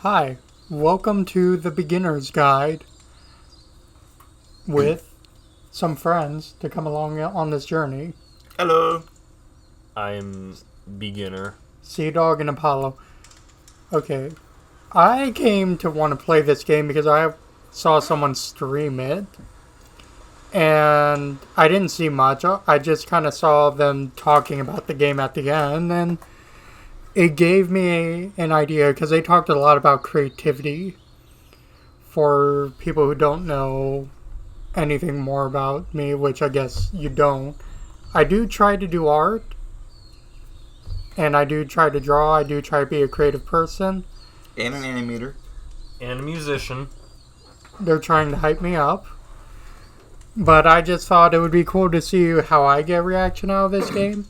Hi, welcome to the Beginner's Guide with some friends to come along on this journey. Hello. I'm beginner. Sea Dog and Apollo. Okay, I came to want to play this game because I saw someone stream it, and I didn't see much. I just kind of saw them talking about the game at the end, and it gave me an idea because they talked a lot about creativity. For people who don't know anything more about me, which I guess you don't, I do try to do art, and I do try to draw. I do try to be a creative person. And an animator. And a musician. They're trying to hype me up. But I just thought it would be cool to see how I get reaction out of this game.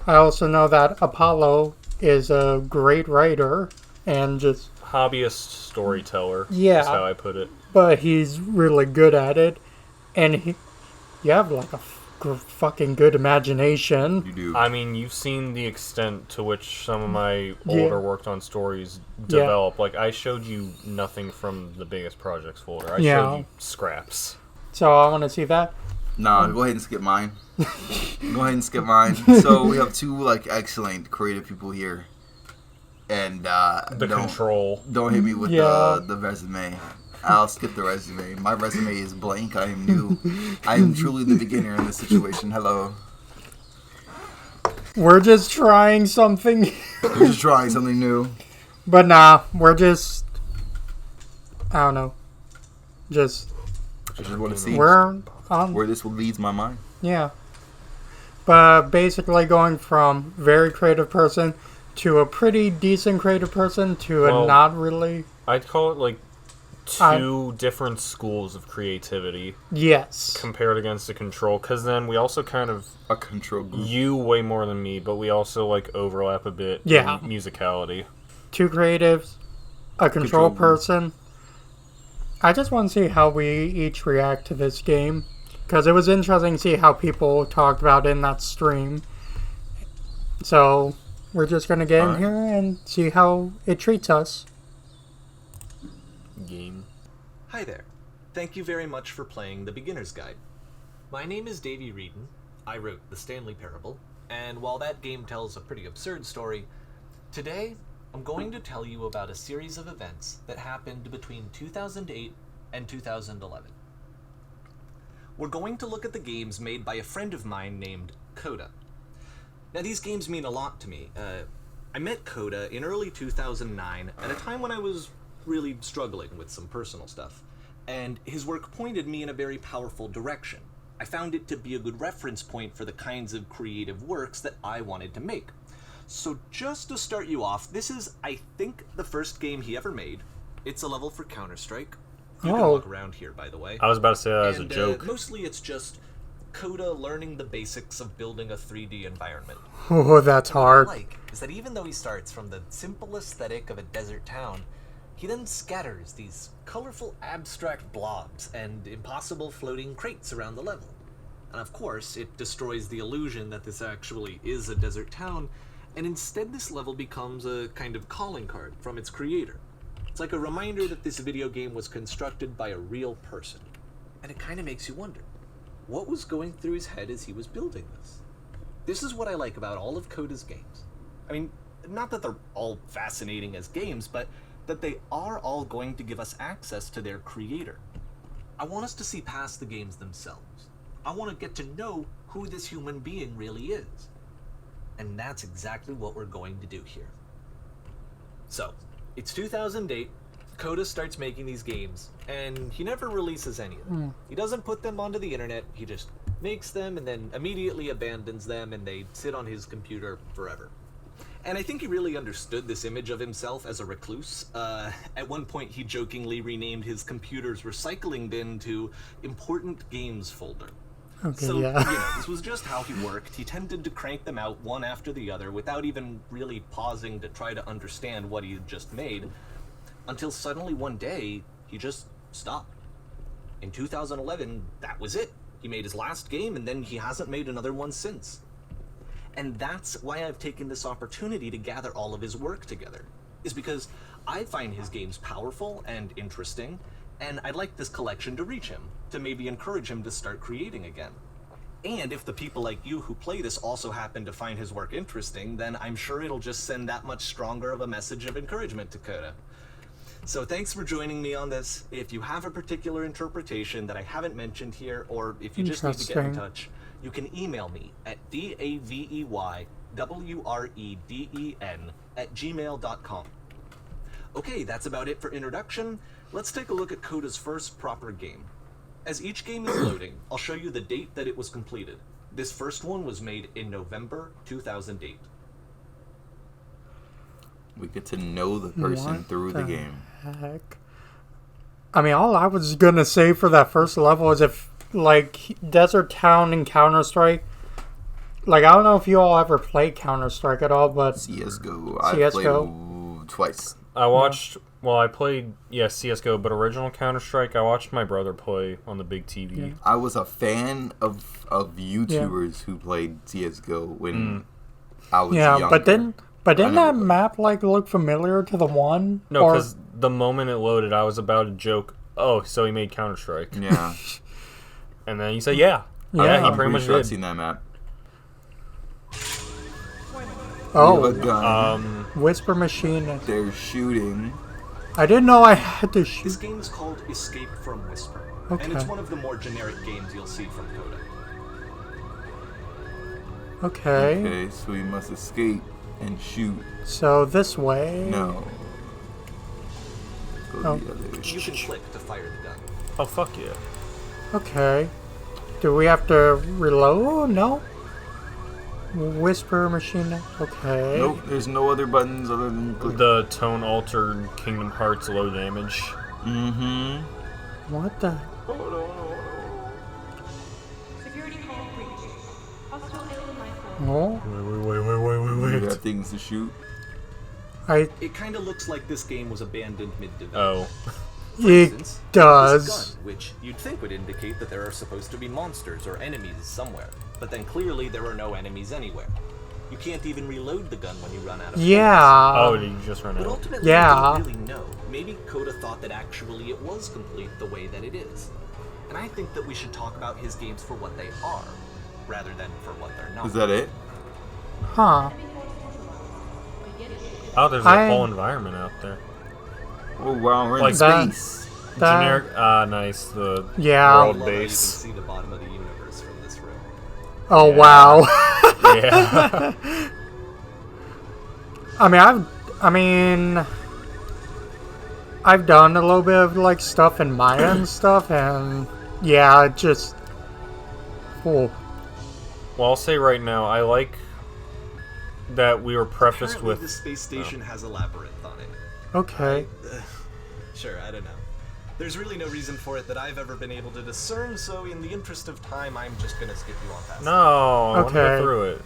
I also know that Apollo is a great writer and just... Hobbyist storyteller. Yeah. Is how I put it. But he's really good at it. And you have like a fucking good imagination. You do. I mean, you've seen the extent to which some of my older worked on stories develop. Yeah. Like, I showed you nothing from the biggest projects folder. I showed you scraps. So I want to see that. Nah, go ahead and skip mine. Go ahead and skip mine. So we have two excellent creative people here, and Don't hit me with the resume. I'll skip the resume. My resume is blank. I am new. I am truly the beginner in this situation. Hello. We're just trying something. We're just trying something new. But nah, we're just... I don't know. I just want to see where this will lead my mind. Yeah. But basically going from very creative person to a pretty decent creative person to a not really... I'd call it like two different schools of creativity. Yes. Compared against a control. Because then we also kind of... A control group. You way more than me, but we also overlap a bit in musicality. Two creatives, a control person. I just want to see how we each react to this game. Because it was interesting to see how people talked about it in that stream. So, we're just going to get in here and see how it treats us. Game. Hi there. Thank you very much for playing The Beginner's Guide. My name is Davey Reedon. I wrote The Stanley Parable. And while that game tells a pretty absurd story, today I'm going to tell you about a series of events that happened between 2008 and 2011. We're going to look at the games made by a friend of mine named Coda. Now, these games mean a lot to me. I met Coda in early 2009 at a time when I was really struggling with some personal stuff, and his work pointed me in a very powerful direction. I found it to be a good reference point for the kinds of creative works that I wanted to make. So just to start you off, this is, I think, the first game he ever made. It's a level for Counter-Strike. You can look around here, by the way. I was about to say that as a joke. Mostly it's just Coda learning the basics of building a 3D environment. Oh, that's hard. What I like is that even though he starts from the simple aesthetic of a desert town, he then scatters these colorful abstract blobs and impossible floating crates around the level. And of course, it destroys the illusion that this actually is a desert town, and instead this level becomes a kind of calling card from its creator. It's like a reminder that this video game was constructed by a real person. And it kind of makes you wonder, what was going through his head as he was building this? This is what I like about all of Coda's games. I mean, not that they're all fascinating as games, but that they are all going to give us access to their creator. I want us to see past the games themselves. I want to get to know who this human being really is. And that's exactly what we're going to do here. So, it's 2008, Coda starts making these games, and he never releases any of them. He doesn't put them onto the internet, he just makes them and then immediately abandons them, and they sit on his computer forever. And I think he really understood this image of himself as a recluse. At one point, he jokingly renamed his computer's recycling bin to Important Games Folder. Okay, so, this was just how he worked. He tended to crank them out one after the other without even really pausing to try to understand what he had just made, until suddenly one day, he just stopped. In 2011, that was it. He made his last game, and then he hasn't made another one since. And that's why I've taken this opportunity to gather all of his work together, is because I find his games powerful and interesting, and I'd like this collection to reach him, to maybe encourage him to start creating again. And if the people like you who play this also happen to find his work interesting, then I'm sure it'll just send that much stronger of a message of encouragement to Coda. So thanks for joining me on this. If you have a particular interpretation that I haven't mentioned here, or if you just need to get in touch, you can email me at daveyWreden@gmail.com. Okay, that's about it for introduction. Let's take a look at Coda's first proper game. As each game is loading, I'll show you the date that it was completed. This first one was made in November 2008. We get to know the person through the game. Heck? I mean, all I was gonna say for that first level is if, like, Desert Town and Counter-Strike, like, I don't know if you all ever played Counter-Strike at all, but... CSGO. I played twice. I played, CSGO, but original Counter-Strike, I watched my brother play on the big TV. Yeah. I was a fan of YouTubers who played CSGO when I was younger. But didn't that map, like, look familiar to the one? No, because the moment it loaded, I was about to joke, oh, so he made Counter-Strike. Yeah. And then you say, yeah, he pretty much did. I've seen that map. Oh, Whisper Machine. They're shooting. I didn't know I had to shoot. This game is called Escape from Whisper, and it's one of the more generic games you'll see from Coda. Okay, so we must escape and shoot. So this way. No. Go the other way. You can click to fire the gun. Oh, fuck yeah. Okay. Do we have to reload? No? Whisper Machine. Okay. Nope, there's no other buttons other than click. The tone-altered Kingdom Hearts low damage. Mm-hmm. What the? Security call breached. Hostile alien life form. Oh. We got things to shoot. It kind of looks like this game was abandoned mid-development. Oh. It does. This gun, which you'd think would indicate that there are supposed to be monsters or enemies somewhere, but then clearly there are no enemies anywhere. You can't even reload the gun when you run out of bullets. Oh, did you just run out? But ultimately, you don't really know. Maybe Coda thought that actually it was complete the way that it is. And I think that we should talk about his games for what they are, rather than for what they're not. Is that it? Huh. Oh, there's a whole environment out there. Oh wow, we're in space. Generic, nice. The world base. You can see the bottom of the universe from this room. Oh wow. Yeah. I've done a little bit of like stuff in Maya and stuff, and yeah, it just. Cool. Well, I'll say right now, I like that we were prefaced Apparently with. The space station has a labyrinth on it. Okay. Sure, I don't know. There's really no reason for it that I've ever been able to discern, so in the interest of time, I'm just gonna skip you on past. No, I want to Okay. go through it.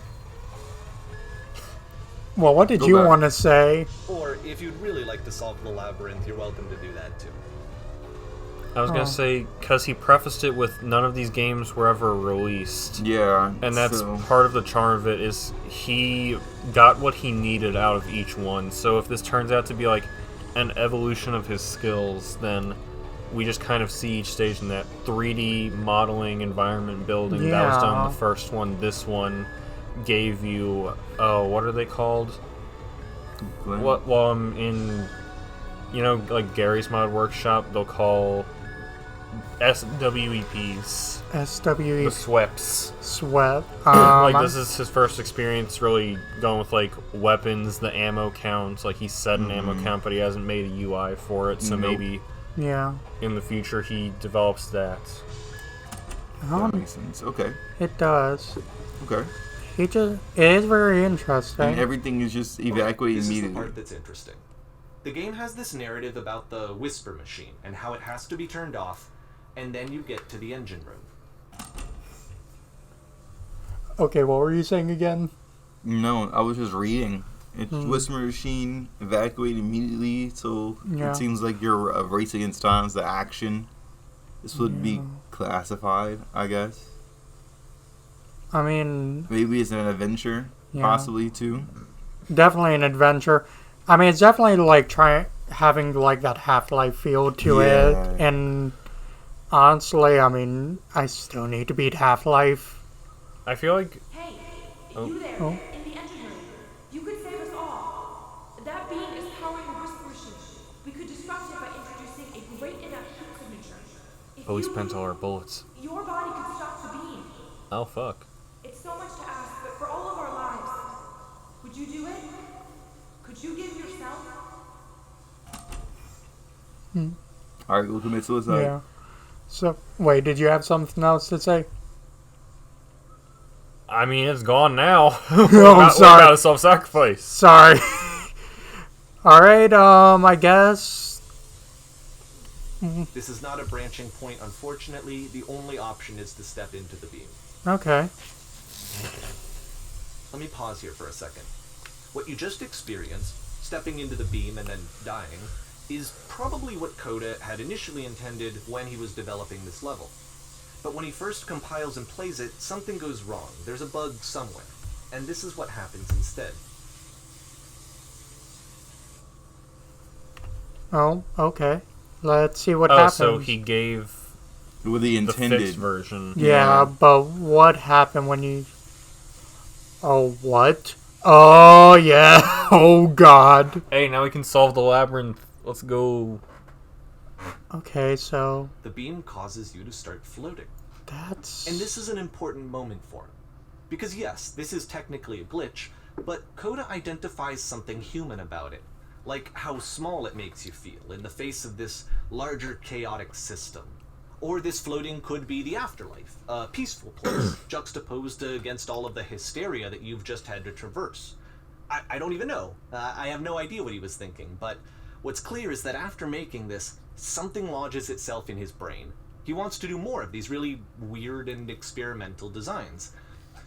Well, what did you want to say? Or if you'd really like to solve the labyrinth, you're welcome to do that too. I was gonna say, because he prefaced it with none of these games were ever released. Yeah. And that's part of the charm of it, is he got what he needed out of each one. So if this turns out to be like an evolution of his skills, then we just kind of see each stage in that 3D modeling, environment building. That was done in the first one. This one gave you, what are they called? What? Well, I'm in, like Gary's Mod Workshop, they'll call SWEPs. SWEP. The sweps. Sweat. Like, this is his first experience really going with, like, weapons, the ammo count. Like, he set an ammo count, but he hasn't made a UI for it, so maybe in the future he develops that. That makes sense. Okay. It does. Okay. It is very interesting. And everything is just evacuated immediately. This is the part that's interesting. The game has this narrative about the Whisper Machine and how it has to be turned off, and then you get to the engine room. Okay, what were you saying again? No, I was just reading. It's Whisper Machine evacuated immediately, so it seems like you're a race against time. The action. This would be classified, I guess. I mean, maybe it's an adventure, possibly too. Definitely an adventure. I mean, it's definitely like having like that Half-Life feel to it, and honestly, I mean, I still need to beat Half-Life. I feel like... Hey, you there, in the engine room. You could save us all. That beam is powering the Whisper machine. We could disrupt it by introducing a great enough heat signature. Oh, we spent all our bullets. Your body could stop the beam. Oh, fuck. It's so much to ask, but for all of our lives, would you do it? Could you give yourself? Alright, go commit suicide. Yeah. So, wait, did you have something else to say? I mean, it's gone now. I'm We're sorry. about a self-sacrifice. Sorry. Alright, I guess. This is not a branching point, unfortunately. The only option is to step into the beam. Okay. Let me pause here for a second. What you just experienced, stepping into the beam and then dying, is probably what Coda had initially intended when he was developing this level. But when he first compiles and plays it, something goes wrong. There's a bug somewhere. And this is what happens instead. Oh, okay. Let's see what happens. So he gave With the the intended fixed version. Yeah, but what happened when you... Oh, what? Oh, yeah. Oh, God. Hey, now we can solve the labyrinth. Let's go. Okay, so... The beam causes you to start floating. That's... And this is an important moment for him. Because yes, this is technically a glitch, but Coda identifies something human about it. Like how small it makes you feel in the face of this larger chaotic system. Or this floating could be the afterlife, a peaceful place, juxtaposed against all of the hysteria that you've just had to traverse. I don't even know. I have no idea what he was thinking, but what's clear is that after making this, something lodges itself in his brain. He wants to do more of these really weird and experimental designs.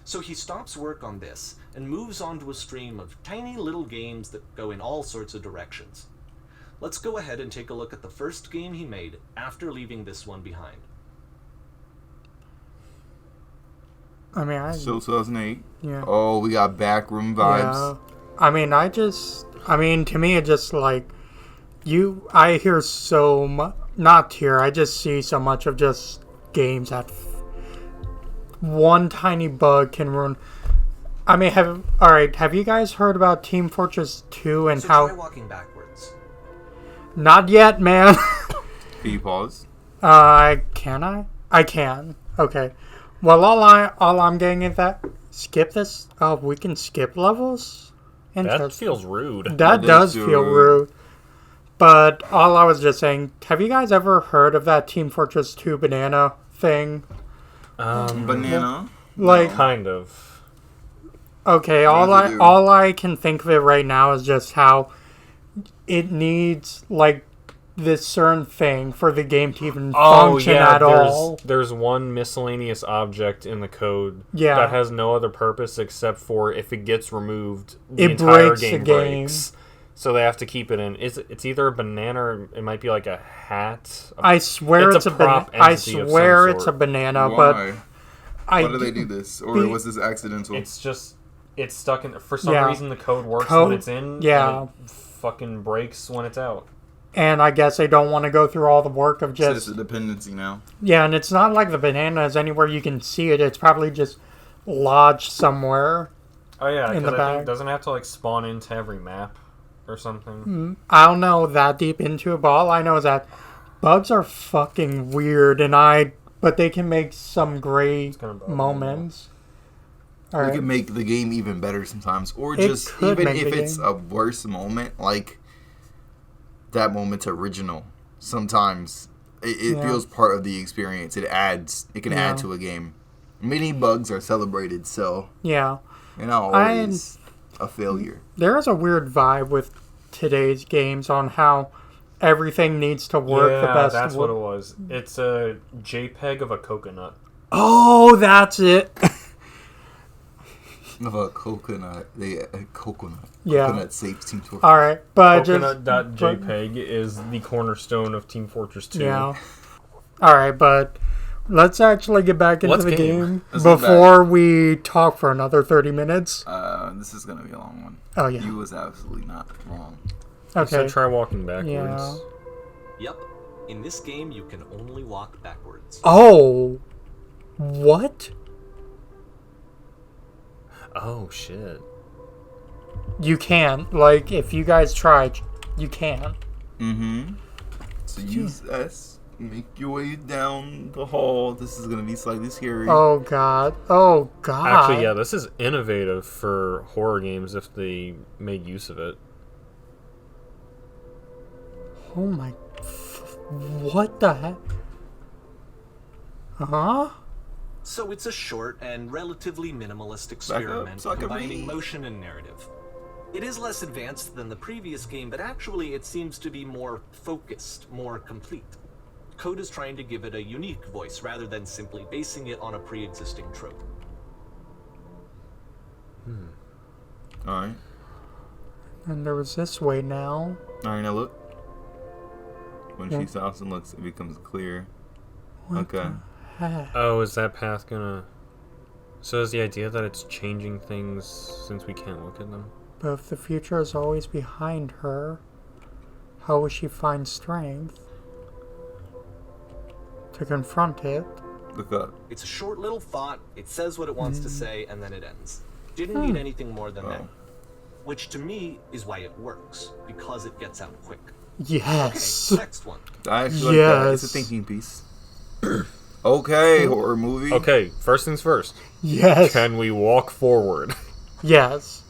So he stops work on this and moves on to a stream of tiny little games that go in all sorts of directions. Let's go ahead and take a look at the first game he made after leaving this one behind. I mean, So 2008. Yeah. Oh, we got backroom vibes. Yeah. I mean, to me, it just like... I hear so much... Not here, I just see so much of just games that... one tiny bug can ruin... I mean, have you guys heard about Team Fortress 2 and So how... try walking backwards. Not yet, man. Can you pause? Can I? I can. Okay. Well, all I'm getting is that... Skip this? Oh, we can skip levels? That feels rude. That does feel rude. But all I was just saying, have you guys ever heard of that Team Fortress 2 banana thing? Banana? Like, Kind of. okay, all I can think of it right now is just how it needs like this certain thing for the game to even function at all. There's one miscellaneous object in the code Yeah. that has no other purpose except for if it gets removed, the It entire breaks the game game. breaks. So they have to keep it in. It's either a banana or it might be like a hat. I swear It's a prop I entity of swear some it's a sort. banana, Why? but Why do they do this? Or was this accidental? It's stuck in. For some Yeah. reason, the code works when it's in. Yeah. And it fucking breaks when it's out. And I guess they don't want to go through all the work of So just... it's a dependency now. Yeah, and it's not like the banana is anywhere you can see it. It's probably just lodged somewhere. Oh yeah, In because the I think bag. doesn't it have to like spawn into every map or something. I don't know that deep into it, but all I know is that bugs are fucking weird, but they can make some great gonna bug me. moments. All It right. can make the game even better sometimes. Or It just, could even make if the it's game. a worse moment, like that moment's original. Sometimes it Yeah. feels part of the experience. It can Yeah. add to a game. Many bugs are celebrated, so Yeah. you're not always a failure. There is a weird vibe with today's games on how everything needs to work the best. That's what it was. It's a JPEG of a coconut. Oh, that's it. Of a coconut. Coconut. Yeah. Coconut safe Team Fortress. All right, but Coconut.jpg is the cornerstone of Team Fortress 2. Yeah. All right, but let's actually get back into Let's the game. game Let's get before we talk for another 30 minutes. This is gonna be a long one. Oh, yeah. You was absolutely not wrong. Okay. So try walking backwards. Yeah. Yep. In this game, you can only walk backwards. Oh. What? Oh, shit. You can. Like, if you guys try, you can. Mm-hmm. So use S. Make your way down the hall. This is going to be slightly scary. Oh, God. Oh, God. Actually, yeah, this is innovative for horror games if they made use of it. Oh, my... What the heck? Huh? So it's a short and relatively minimalist experiment combining motion and narrative. It is less advanced than the previous game, but actually it seems to be more focused, more complete. Coda's trying to give it a unique voice rather than simply basing it on a pre-existing trope. Alright. And there was this way now. Alright, now look. When she stops and looks, it becomes clear. Okay. Oh, is that path gonna... So is the idea that it's changing things since we can't look at them? But if the future is always behind her, how will she find strength to confront it? Look up. It's a short little thought, it says what it wants to say, and then it ends. Didn't need anything more than that. Which to me is why it works, because it gets out quick. Yes. Okay, next one. I actually like that. It's a thinking piece. Okay, horror movie. Okay, first things first. Yes. Can we walk forward? Yes.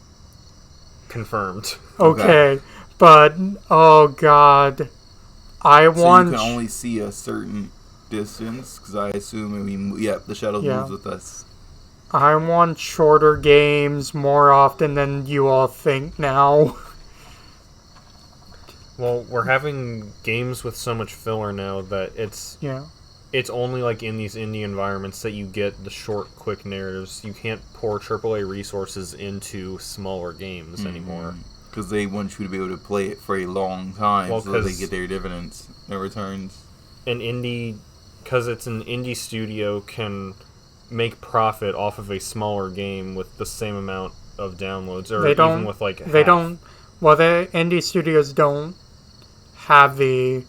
Confirmed. Okay. But, oh God. I want... So you can only see a certain distance, because I assume, the shadow moves with us. I want shorter games more often than you all think now. Well, we're having games with so much filler now that it's only like in these indie environments that you get the short, quick narratives. You can't pour AAA resources into smaller games anymore. Because they want you to be able to play it for a long time so they get their dividends, their returns. Because it's an indie studio, can make profit off of a smaller game with the same amount of downloads, or even with like half. The indie studios don't have the,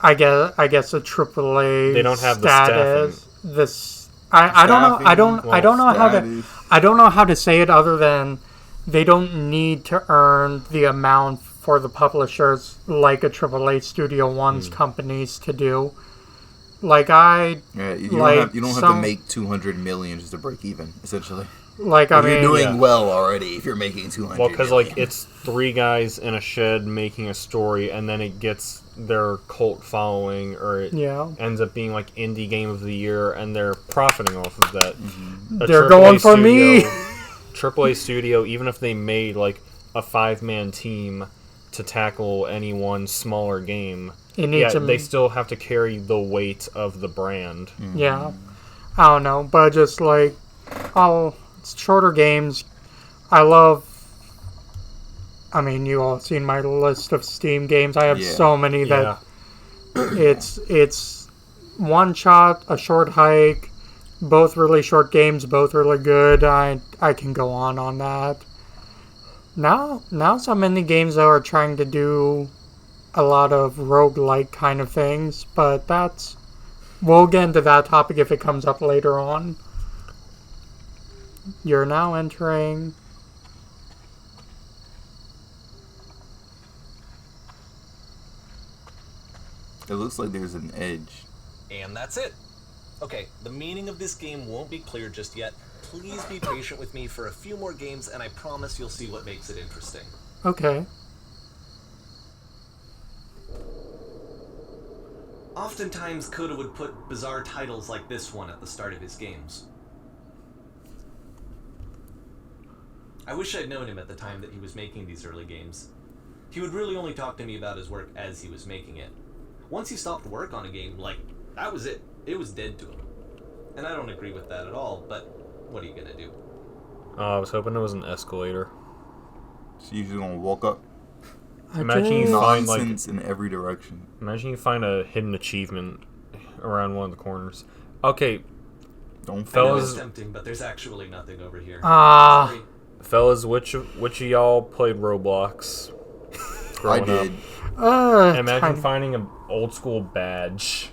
I guess the AAA. They don't have status. I don't know how to say it other than they don't need to earn the amount for the publishers like a AAA studio wants companies to do. Like you don't have to make 200 million just to break even, essentially. Like you're doing well already if you're making 200. Well, because like it's three guys in a shed making a story, and then it gets their cult following, or it ends up being like indie game of the year, and they're profiting off of that. They're going for me. AAA studio, even if they made like a 5-man team to tackle any one smaller game, they still have to carry the weight of the brand. Yeah, I don't know, but just like shorter games, you all seen my list of Steam games. I have so many that it's one shot, a short hike, both really short games, both really good. I can go on that. Now some indie games though are trying to do a lot of roguelike kind of things, but we'll get into that topic if it comes up later on. You're now entering... It looks like there's an edge. And that's it. Okay, the meaning of this game won't be clear just yet. Please be patient with me for a few more games, and I promise you'll see what makes it interesting. Okay. Oftentimes, Coda would put bizarre titles like this one at the start of his games. I wish I'd known him at the time that he was making these early games. He would really only talk to me about his work as he was making it. Once he stopped work on a game, that was it. It was dead to him. And I don't agree with that at all, but what are you gonna do? Oh, I was hoping it was an escalator. So you're just gonna walk up? Imagine you find nonsense in every direction. Imagine you find a hidden achievement around one of the corners. Okay, fellas, it's tempting, but there's actually nothing over here. Fellas, which of y'all played Roblox? growing up. Imagine finding an old school badge.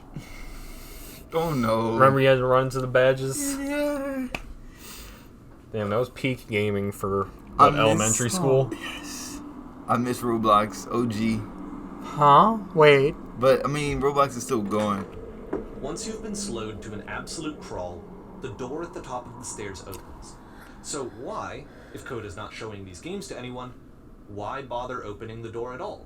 Oh no. Remember you had to run into the badges? Yeah. Damn, that was peak gaming for elementary school. Yes. I miss Roblox, OG. Huh? Wait. But, I mean, Roblox is still going. Once you've been slowed to an absolute crawl, the door at the top of the stairs opens. So why, if Coda's not showing these games to anyone, why bother opening the door at all?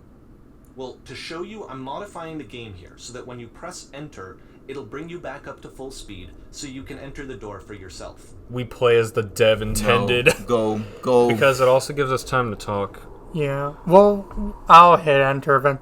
Well, to show you, I'm modifying the game here so that when you press enter, it'll bring you back up to full speed so you can enter the door for yourself. We play as the dev intended. No, go. Because it also gives us time to talk. Yeah. Well, I'll hit enter then.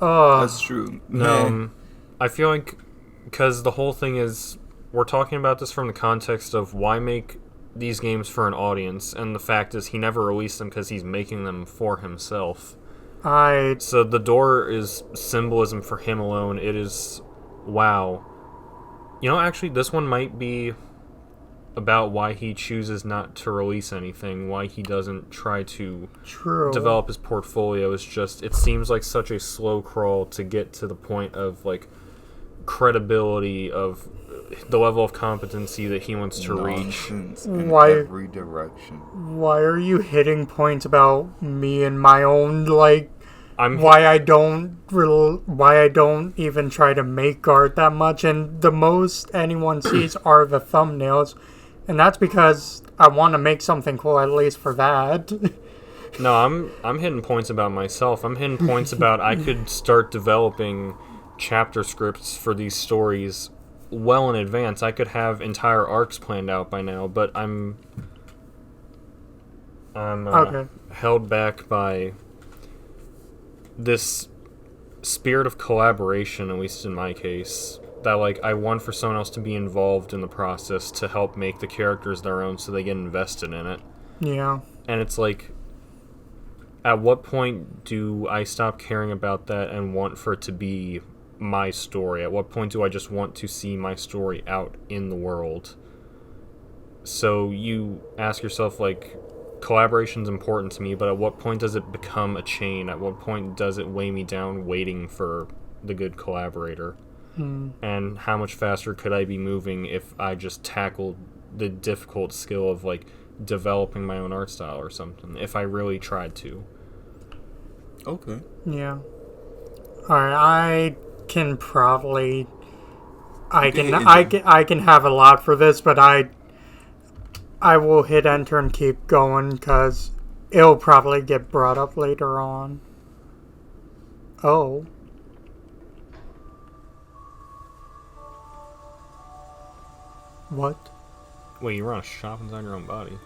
That's true. No, I feel like, because the whole thing is, we're talking about this from the context of why make these games for an audience, and the fact is he never released them because he's making them for himself. So the door is symbolism for him alone. It is, wow. You know, actually, this one might be about why he chooses not to release anything, why he doesn't try to develop his portfolio. It's just, it seems like such a slow crawl to get to the point of, like, credibility, of the level of competency that he wants to reach. In every direction. Why are you hitting points about me and my own, like, why I don't even try to make art that much, and the most anyone sees are the thumbnails, and that's because I want to make something cool at least for that. No, I'm hitting points about myself. I'm hitting points about I could start developing chapter scripts for these stories well in advance. I could have entire arcs planned out by now, but I'm held back by this spirit of collaboration, at least in my case, that, like, I want for someone else to be involved in the process to help make the characters their own so they get invested in it. Yeah. And it's like, at what point do I stop caring about that and want for it to be my story? At what point do I just want to see my story out in the world? So you ask yourself, like, collaboration's important to me, but at what point does it become a chain? At what point does it weigh me down waiting for the good collaborator? And how much faster could I be moving if I just tackled the difficult skill of, like, developing my own art style or something, if I really tried to? Okay. Yeah. Alright, I can probably... I can have a lot for this, but I will hit enter and keep going, because it'll probably get brought up later on. Oh. What? Wait, you run a shop inside your own body?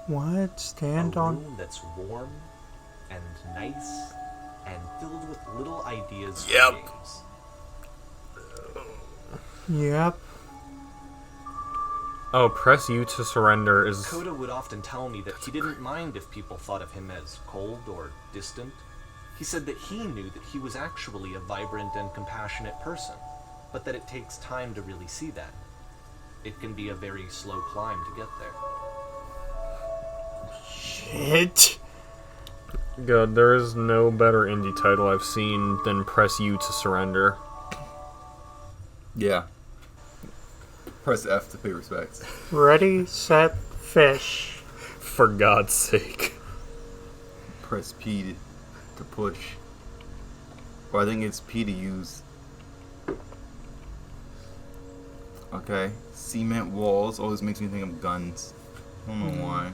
What? Stand on... A room that's warm and nice and filled with little ideas for games. Yep. Oh, press U to surrender is... Coda would often tell me that he didn't mind if people thought of him as cold or distant. He said that he knew that he was actually a vibrant and compassionate person, but that it takes time to really see that. It can be a very slow climb to get there. Shit. God, there is no better indie title I've seen than Press U to Surrender. Yeah. Press F to pay respects. Ready, set, fish. For God's sake. Press P to push. Or I think it's P to use. Okay. Cement walls always makes me think of guns. I don't know why.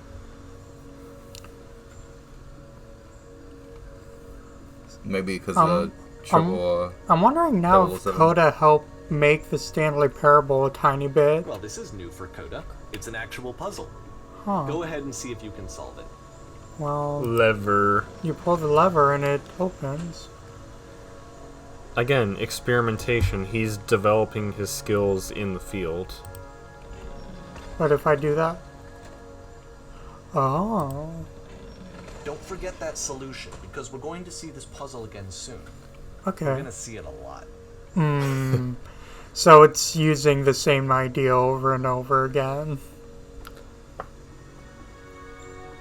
Maybe because of triple... I'm wondering now if Coda helped make the Stanley Parable a tiny bit. Well, this is new for Coda. It's an actual puzzle. Huh. Go ahead and see if you can solve it. Well... Lever. You pull the lever and it opens. Again, experimentation. He's developing his skills in the field. But if I do that... Oh... Don't forget that solution, because we're going to see this puzzle again soon. Okay. We're going to see it a lot. So it's using the same idea over and over again.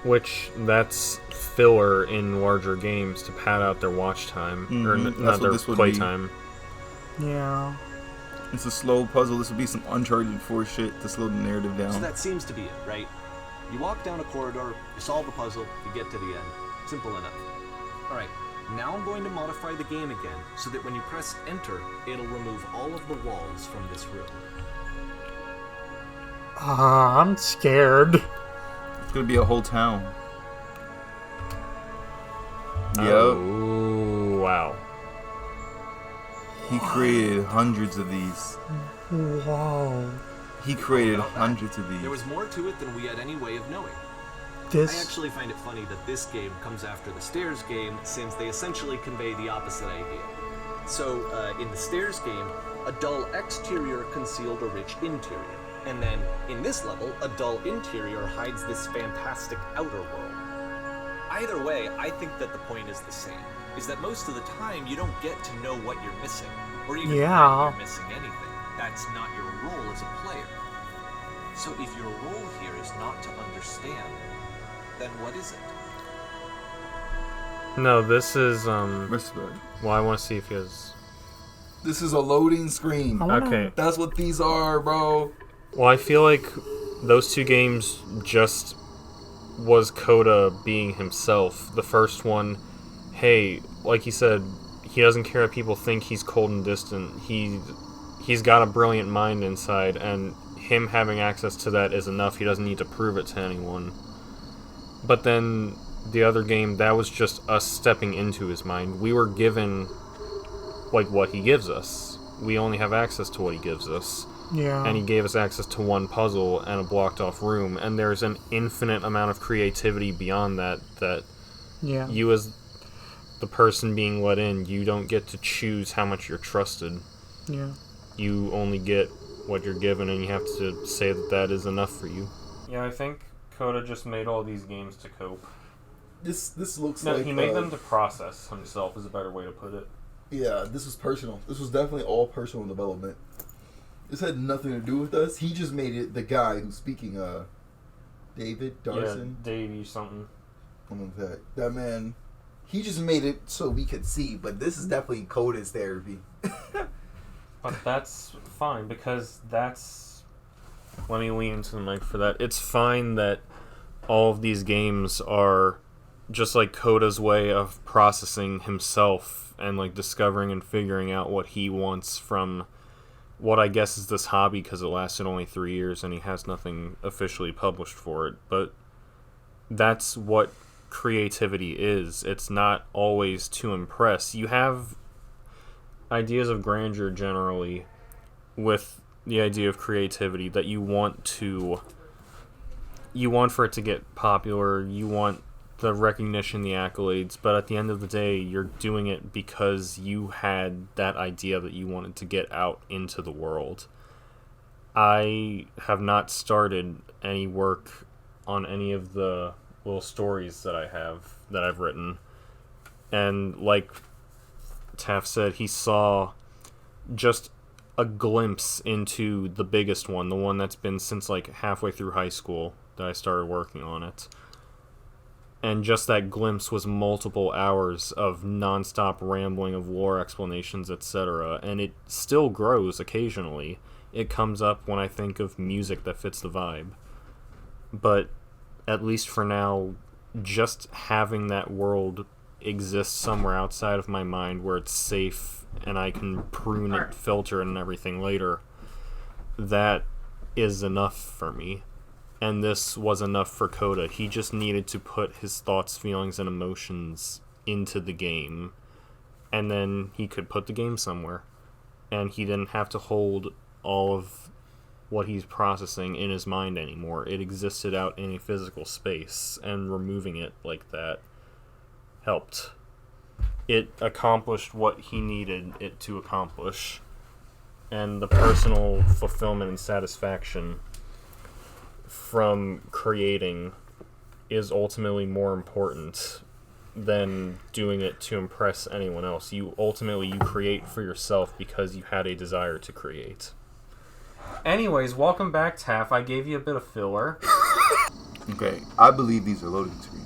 Which, that's filler in larger games to pad out their watch time, or not their play time. Yeah. It's a slow puzzle. This would be some Uncharted 4 shit to slow the narrative down. So that seems to be it, right? You walk down a corridor, you solve a puzzle, you get to the end. Simple enough. Alright, now I'm going to modify the game again, so that when you press enter, it'll remove all of the walls from this room. I'm scared. It's gonna be a whole town. Oh, wow. He created hundreds of these. Whoa. He created hundreds of these. There was more to it than we had any way of knowing. I actually find it funny that this game comes after the Stairs game, since they essentially convey the opposite idea. So, in the Stairs game, a dull exterior concealed a rich interior. And then, in this level, a dull interior hides this fantastic outer world. Either way, I think that the point is the same, is that most of the time you don't get to know what you're missing, or even why you're missing anything. That's not your role as a player. So if your role here is not to understand, then what is it? No, this is, Respect. well, I want to see if he has... This is a loading screen. Okay. That's what these are, bro. Well, I feel like those two games just was Coda being himself. The first one, hey, like he said, he doesn't care if people think he's cold and distant. He's got a brilliant mind inside, and him having access to that is enough. He doesn't need to prove it to anyone. But then the other game, that was just us stepping into his mind. We were given, like, what he gives us. We only have access to what he gives us. Yeah. And he gave us access to one puzzle and a blocked off room, and there's an infinite amount of creativity beyond that you as the person being let in, you don't get to choose how much you're trusted. Yeah. You only get what you're given, and you have to say that that is enough for you. Yeah, I think Coda just made all these games to cope. This looks no, like... he made them to process himself, is a better way to put it. Yeah, this was personal. This was definitely all personal development. This had nothing to do with us. He just made it the guy who's speaking, David Darson? Yeah, Davey something. Something like that. That man, he just made it so we could see, but this is definitely Codas Therapy. But that's fine, because that's... Let me lean into the mic for that. It's fine that all of these games are just like Coda's way of processing himself and like discovering and figuring out what he wants from what I guess is this hobby, because it lasted only 3 years and he has nothing officially published for it. But that's what creativity is. It's not always to impress. You have ideas of grandeur generally with the idea of creativity, that you want for it to get popular, you want the recognition, the accolades, but at the end of the day, you're doing it because you had that idea that you wanted to get out into the world. I have not started any work on any of the little stories that I've written, and like Taff said, he saw just a glimpse into the biggest one, the one that's been since like halfway through high school that I started working on it. And just that glimpse was multiple hours of non-stop rambling of lore explanations, etc. And it still grows occasionally. It comes up when I think of music that fits the vibe. But at least for now, just having that world exist somewhere outside of my mind where it's safe and I can prune it, filter it, and everything later, that is enough for me. And this was enough for Coda. He just needed to put his thoughts, feelings, and emotions into the game, and then he could put the game somewhere. And he didn't have to hold all of what he's processing in his mind anymore. It existed out in a physical space, and removing it like that helped. It accomplished what he needed it to accomplish. And the personal fulfillment and satisfaction from creating is ultimately more important than doing it to impress anyone else. You create for yourself because you had a desire to create. Anyways, welcome back, Taff. I gave you a bit of filler. Okay, I believe these are loading screens.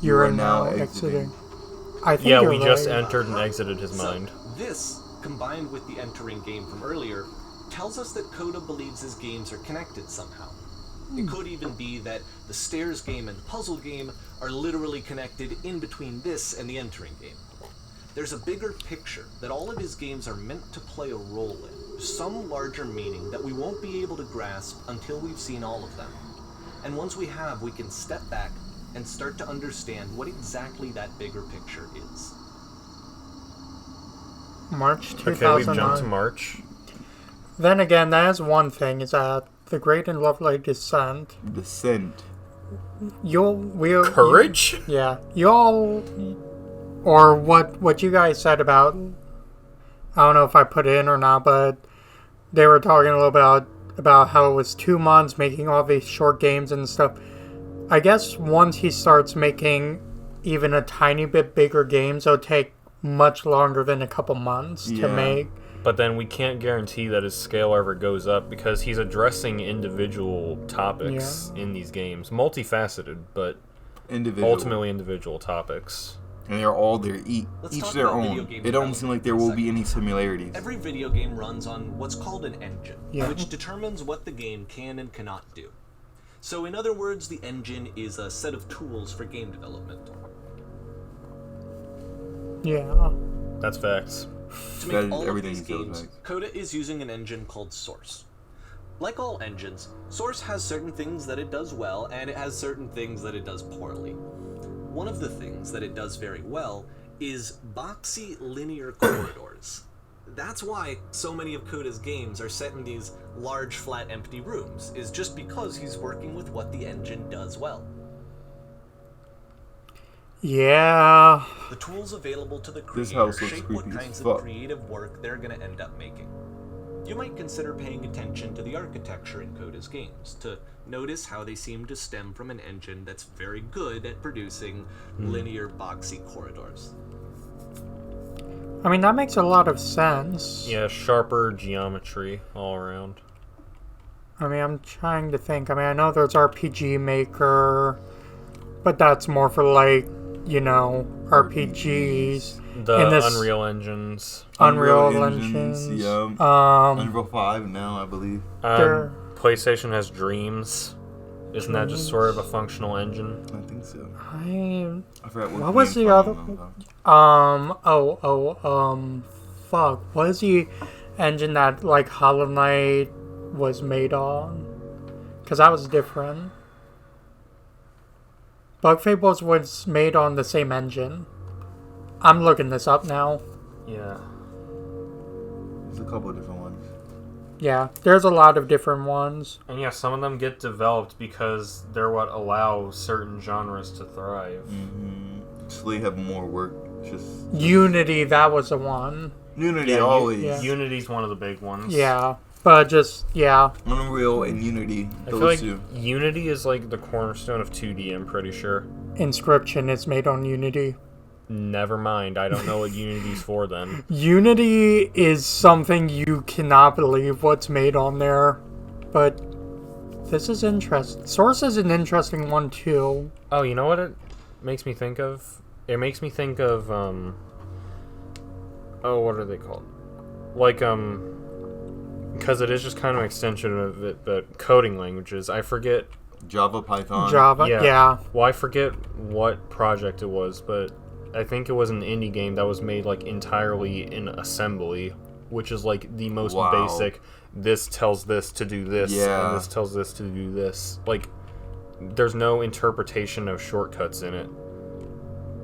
You are now exiting. I think yeah, we just entered and exited his mind. This, combined with the entering game from earlier, tells us that Coda believes his games are connected somehow. It could even be that the stairs game and puzzle game are literally connected in between this and the entering game. There's a bigger picture that all of his games are meant to play a role in, some larger meaning that we won't be able to grasp until we've seen all of them. And once we have, we can step back and start to understand what exactly that bigger picture is. March 2009. Okay, we've jumped to March. Then again, that is one thing, is that the Great and Lovely Descent. Courage? Or what you guys said about, I don't know if I put it in or not, but they were talking a little about how it was 2 months making all these short games and stuff. I guess once he starts making even a tiny bit bigger games, it'll take much longer than a couple months to make. But then we can't guarantee that his scale ever goes up because he's addressing individual topics in these games. Multifaceted, but ultimately individual topics. And they're all each their own. It don't seem like there will be any similarities. Every video game runs on what's called an engine, which determines what the game can and cannot do. So in other words, the engine is a set of tools for game development. Yeah. That's facts. To make all of these games, Coda is using an engine called Source. Like all engines, Source has certain things that it does well, and it has certain things that it does poorly. One of the things that it does very well is boxy linear corridors. That's why so many of Coda's games are set in these large, flat, empty rooms, is just because he's working with what the engine does well. Yeah. The tools available to the creator shape what kinds of creative work they're going to end up making. You might consider paying attention to the architecture in Coda's games, to notice how they seem to stem from an engine that's very good at producing linear, boxy corridors. I mean, that makes a lot of sense. Yeah, sharper geometry all around. I mean, I'm trying to think. I mean, I know there's RPG Maker, but that's more for, like, you know, RPGs. The Unreal Engines. Unreal Engines. Yeah. Unreal 5 now, I believe. PlayStation has Dreams. Isn't that just sort of a functional engine? I think so. I forgot what was the other? Fuck. What is the engine that, like, Hollow Knight was made on? Because that was different. Bug Fables was made on the same engine. I'm looking this up now. Yeah. There's a couple of different ones. Yeah, there's a lot of different ones. And yeah, some of them get developed because they're what allow certain genres to thrive. Mm-hmm. So they have more work. Unity, that was the one. Unity always. Unity's one of the big ones. Yeah. But Unreal and Unity. I feel like Unity is like the cornerstone of 2D, I'm pretty sure. Inscription is made on Unity. Never mind. I don't know what Unity's for then. Unity is something you cannot believe what's made on there. But this is interesting. Source is an interesting one too. Oh, you know what it makes me think of? It makes me think of, what are they called? Like, because it is just kind of an extension of it, the coding languages. I forget. Java, Python. Java, yeah. Well, I forget what project it was, but I think it was an indie game that was made, like, entirely in assembly, which is, like, the most basic. This tells this to do this, and this tells this to do this. Like, there's no interpretation of shortcuts in it.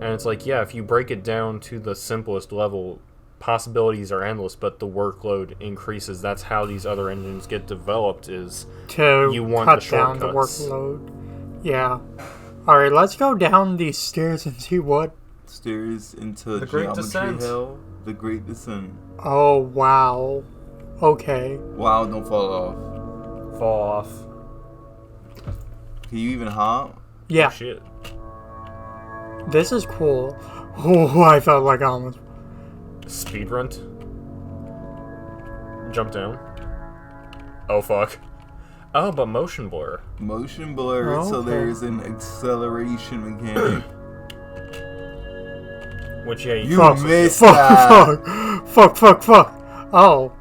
And it's like, yeah, if you break it down to the simplest level, possibilities are endless, but the workload increases. That's how these other engines get developed, is you want cut the shortcuts. Down the workload. Yeah. Alright, let's go down these stairs and see what... Stairs into the Great Descent. Hill. The Great Descent. Oh, wow. Okay. Wow, don't fall off. Fall off. Can you even hop? Yeah. Oh, shit. This is cool. Oh, I felt like I almost... Speedrun. Jump down. Oh, fuck. Oh, but motion blur. Motion blur, okay. So there's an acceleration mechanic. Which, yeah, you missed that. Fuck. Oh.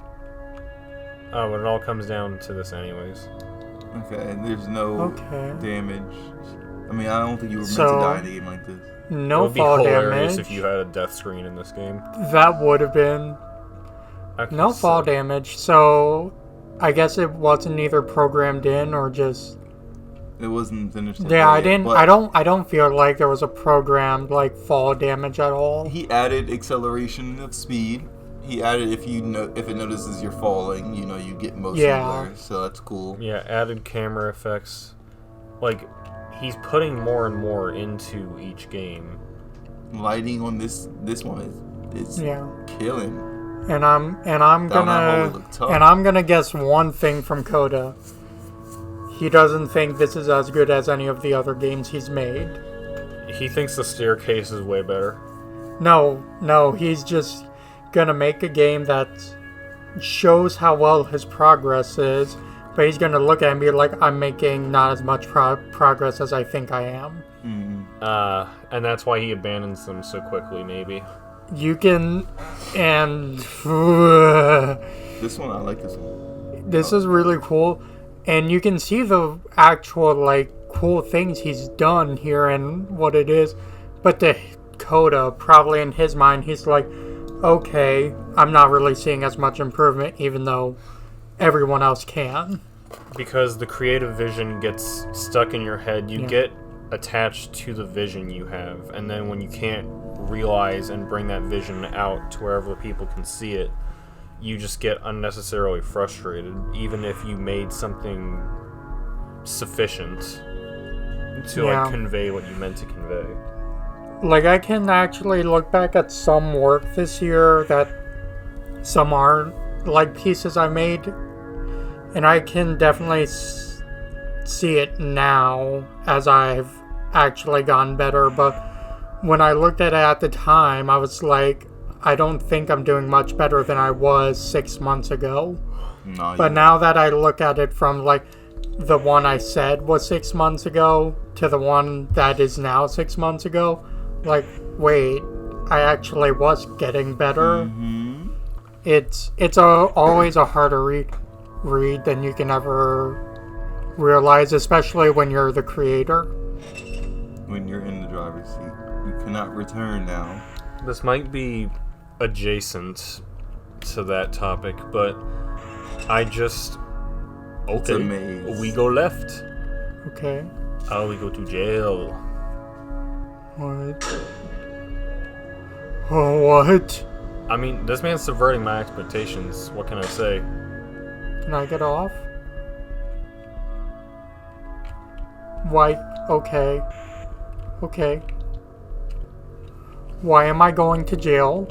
Oh, but it all comes down to this anyways. Okay, and there's no damage. I mean, I don't think you were meant to die in a game like this. No it would fall be hilarious damage. if you had a death screen in this game. That would have been... Okay, no fall damage, so... I guess it wasn't either programmed in or just... It wasn't finished. Yeah, I didn't. I don't feel like there was a programmed like fall damage at all. He added acceleration of speed. He added if it notices you're falling, you get motion blur. So that's cool. Yeah, added camera effects. Like, he's putting more and more into each game. Lighting on this one is killing. And I'm gonna guess one thing from Coda. He doesn't think this is as good as any of the other games he's made. He thinks the staircase is way better. No, he's just gonna make a game that shows how well his progress is, but he's gonna look at it and be like, I'm making not as much progress as I think I am. Mm-hmm. And that's why he abandons them so quickly, maybe. You can, and... This one, I like this one. This is really cool. And you can see the actual, like, cool things he's done here and what it is. But the Coda, probably in his mind, he's like, okay, I'm not really seeing as much improvement, even though everyone else can. Because the creative vision gets stuck in your head. You get attached to the vision you have. And then when you can't realize and bring that vision out to wherever people can see it, you just get unnecessarily frustrated, even if you made something sufficient to like convey what you meant to convey. Like, I can actually look back at some work this year that some aren't like pieces I made, and I can definitely see it now as I've actually gotten better. But when I looked at it at the time, I was like, I don't think I'm doing much better than I was 6 months ago. No, but now that I look at it from like the one I said was 6 months ago to the one that is now 6 months ago, like, wait, I actually was getting better. Mm-hmm. It's always a harder read than you can ever realize, especially when you're the creator. When you're in the driver's seat, you cannot return now. This might be adjacent to that topic, but I just... Okay, we go left. Okay. Oh, we go to jail. What? Oh, what? I mean, this man's subverting my expectations. What can I say? Can I get off? Why? Okay. Okay. Why am I going to jail?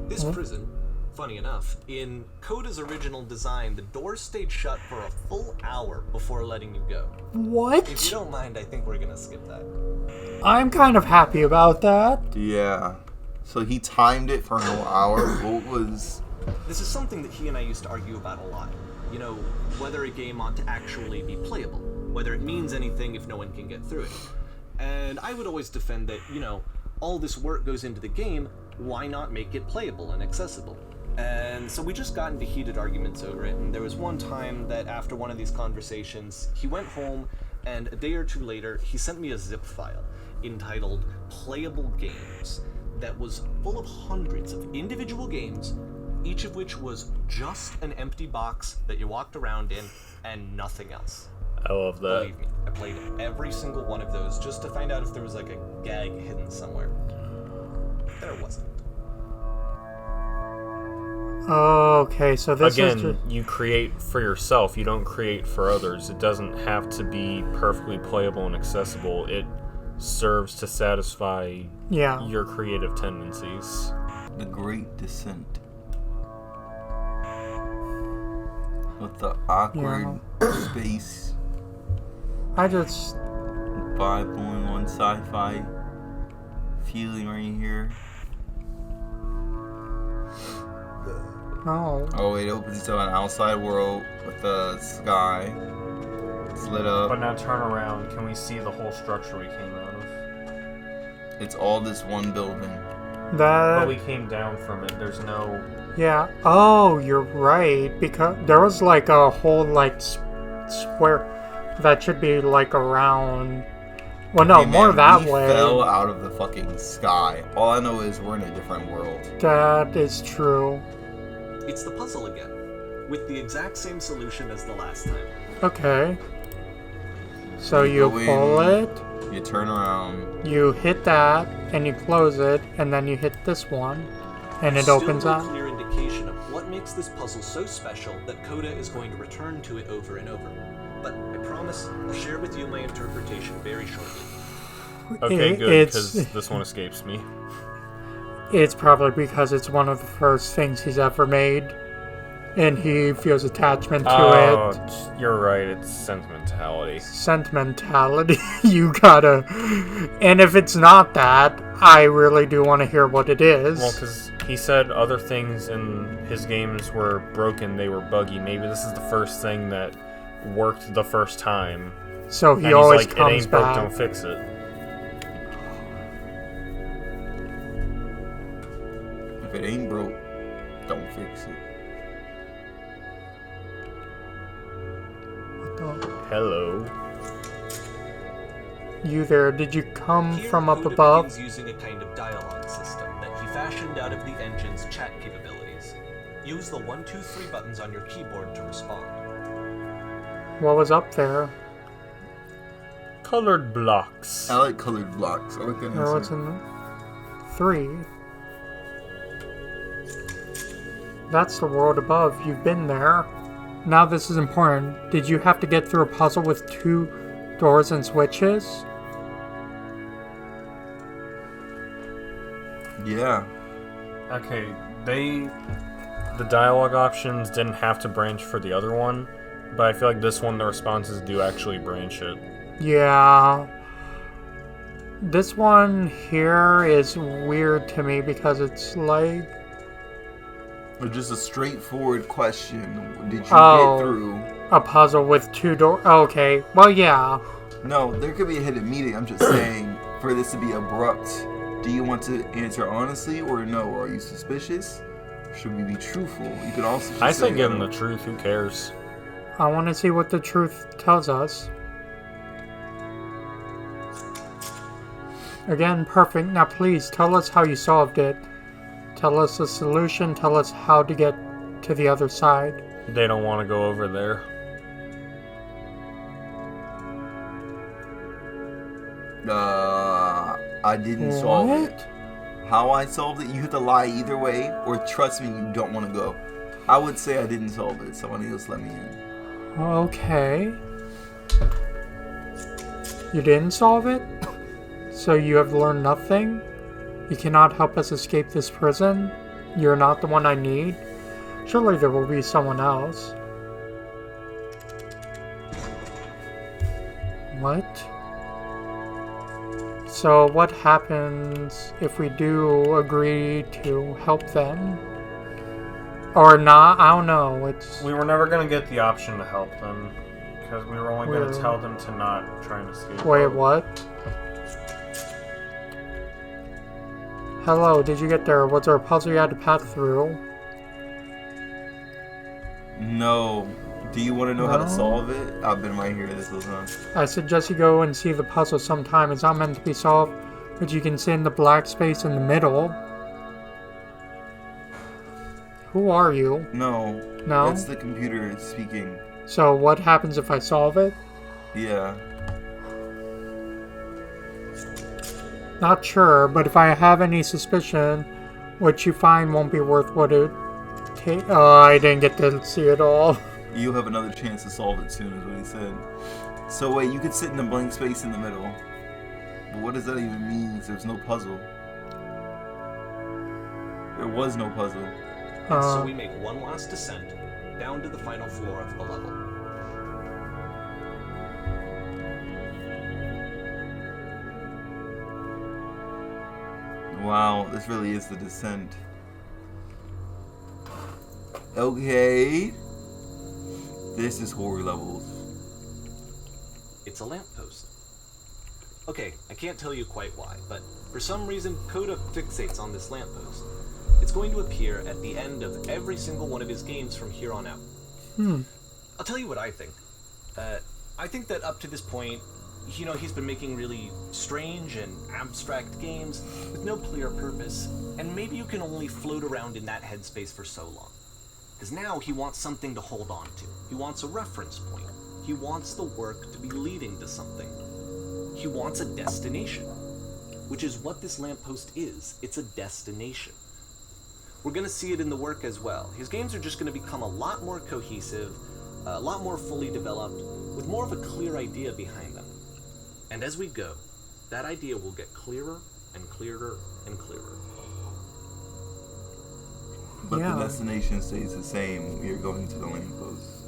This prison, funny enough, in Coda's original design, the doors stayed shut for a full hour before letting you go. What? If you don't mind, I think we're gonna skip that. I'm kind of happy about that. Yeah. So he timed it for an hour. What was... This is something that he and I used to argue about a lot. You know, whether a game ought to actually be playable. Whether it means anything if no one can get through it. And I would always defend that, you know, all this work goes into the game, why not make it playable and accessible? And so we just got into heated arguments over it, and there was one time that after one of these conversations, he went home, and a day or two later, he sent me a zip file entitled Playable Games that was full of hundreds of individual games, each of which was just an empty box that you walked around in and nothing else. I love that. Believe me, I played every single one of those just to find out if there was like a gag hidden somewhere. There wasn't. Okay, so this again, is just... you create for yourself. You don't create for others. It doesn't have to be perfectly playable and accessible. It serves to satisfy your creative tendencies. The Great Descent. With the awkward space. I just... vibe going on, sci-fi feeling right here. Oh. Oh, it opens to an outside world with the sky. It's lit up. But now turn around. Can we see the whole structure we came out of? It's all this one building. That. But we came down from it. There's no. Yeah. Oh, you're right. Because there was like a whole like square that should be like around. Well, no, hey, more man, that we way. Fell out of the fucking sky. All I know is we're in a different world. That is true. It's the puzzle again, with the exact same solution as the last time. Okay. So you pull it. You turn around. You hit that, and you close it, and then you hit this one, and it opens up. Still no clear indication of what makes this puzzle so special that Coda is going to return to it over and over. But I promise I'll share with you my interpretation very shortly. Okay, good, because this one escapes me. It's probably because it's one of the first things he's ever made, and he feels attachment to it. You're right, it's sentimentality. Sentimentality, you gotta... And if it's not that, I really do want to hear what it is. Well, because he said other things in his games were broken, they were buggy. Maybe this is the first thing that worked the first time. So he always like, comes it ain't back. broke, don't fix it. If it ain't broke, don't fix it. Hello. You there, did you come Here, from up Coda above? begins using a kind of dialogue system that he fashioned out of the engine's chat capabilities. Use the 1, 2, 3 buttons on your keyboard to respond. What was up there? Colored blocks. I like colored blocks. I like that There was answer. 3. That's the world above. You've been there. Now this is important. Did you have to get through a puzzle with 2 doors and switches? Yeah. Okay, the dialogue options didn't have to branch for the other one, but I feel like this one the responses do actually branch it. Yeah. This one here is weird to me because it's like... But just a straightforward question. Did you get through? A puzzle with 2 doors. Okay. Well, yeah. No, there could be a hidden meaning. I'm just saying, for this to be abrupt, do you want to answer honestly or no? Are you suspicious? Should we be truthful? You could also just I say give him the truth. Who cares? I want to see what the truth tells us. Again, perfect. Now please, tell us how you solved it. Tell us the solution. Tell us how to get to the other side. They don't want to go over there. I didn't solve it. How I solved it, you have to lie either way, or trust me, you don't want to go. I would say I didn't solve it. Somebody else let me in. Okay. You didn't solve it? So you have learned nothing? You cannot help us escape this prison? You're not the one I need? Surely there will be someone else. What? So what happens if we do agree to help them? Or not? I don't know. We were never going to get the option to help them, because we were only going to tell them to not try and escape. Wait, what? Hello, did you get there? Was there a puzzle you had to pass through? No. Do you want to know how to solve it? I've been right here this whole time. I suggest you go and see the puzzle sometime. It's not meant to be solved, but you can see in the black space in the middle. Who are you? No. No? That's the computer speaking. So what happens if I solve it? Yeah. Not sure, but if I have any suspicion, what you find won't be worth what it takes. Oh, I didn't get to see it all. You'll have another chance to solve it soon, is what he said. So wait, you could sit in the blank space in the middle. But what does that even mean? There's no puzzle. There was no puzzle. And so we make one last descent down to the final floor of the level. Wow, this really is the descent. Okay. This is horror levels. It's a lamppost. Okay, I can't tell you quite why, but for some reason, Coda fixates on this lamppost. It's going to appear at the end of every single one of his games from here on out. I'll tell you what I think. I think that up to this point, he's been making really strange and abstract games with no clear purpose, and maybe you can only float around in that headspace for so long. Because now he wants something to hold on to. He wants a reference point. He wants the work to be leading to something. He wants a destination, which is what this lamppost is. It's a destination. We're going to see it in the work as well. His games are just going to become a lot more cohesive, a lot more fully developed, with more of a clear idea behind them. And as we go, that idea will get clearer and clearer and clearer. But the destination stays the same. You're going to the lamppost.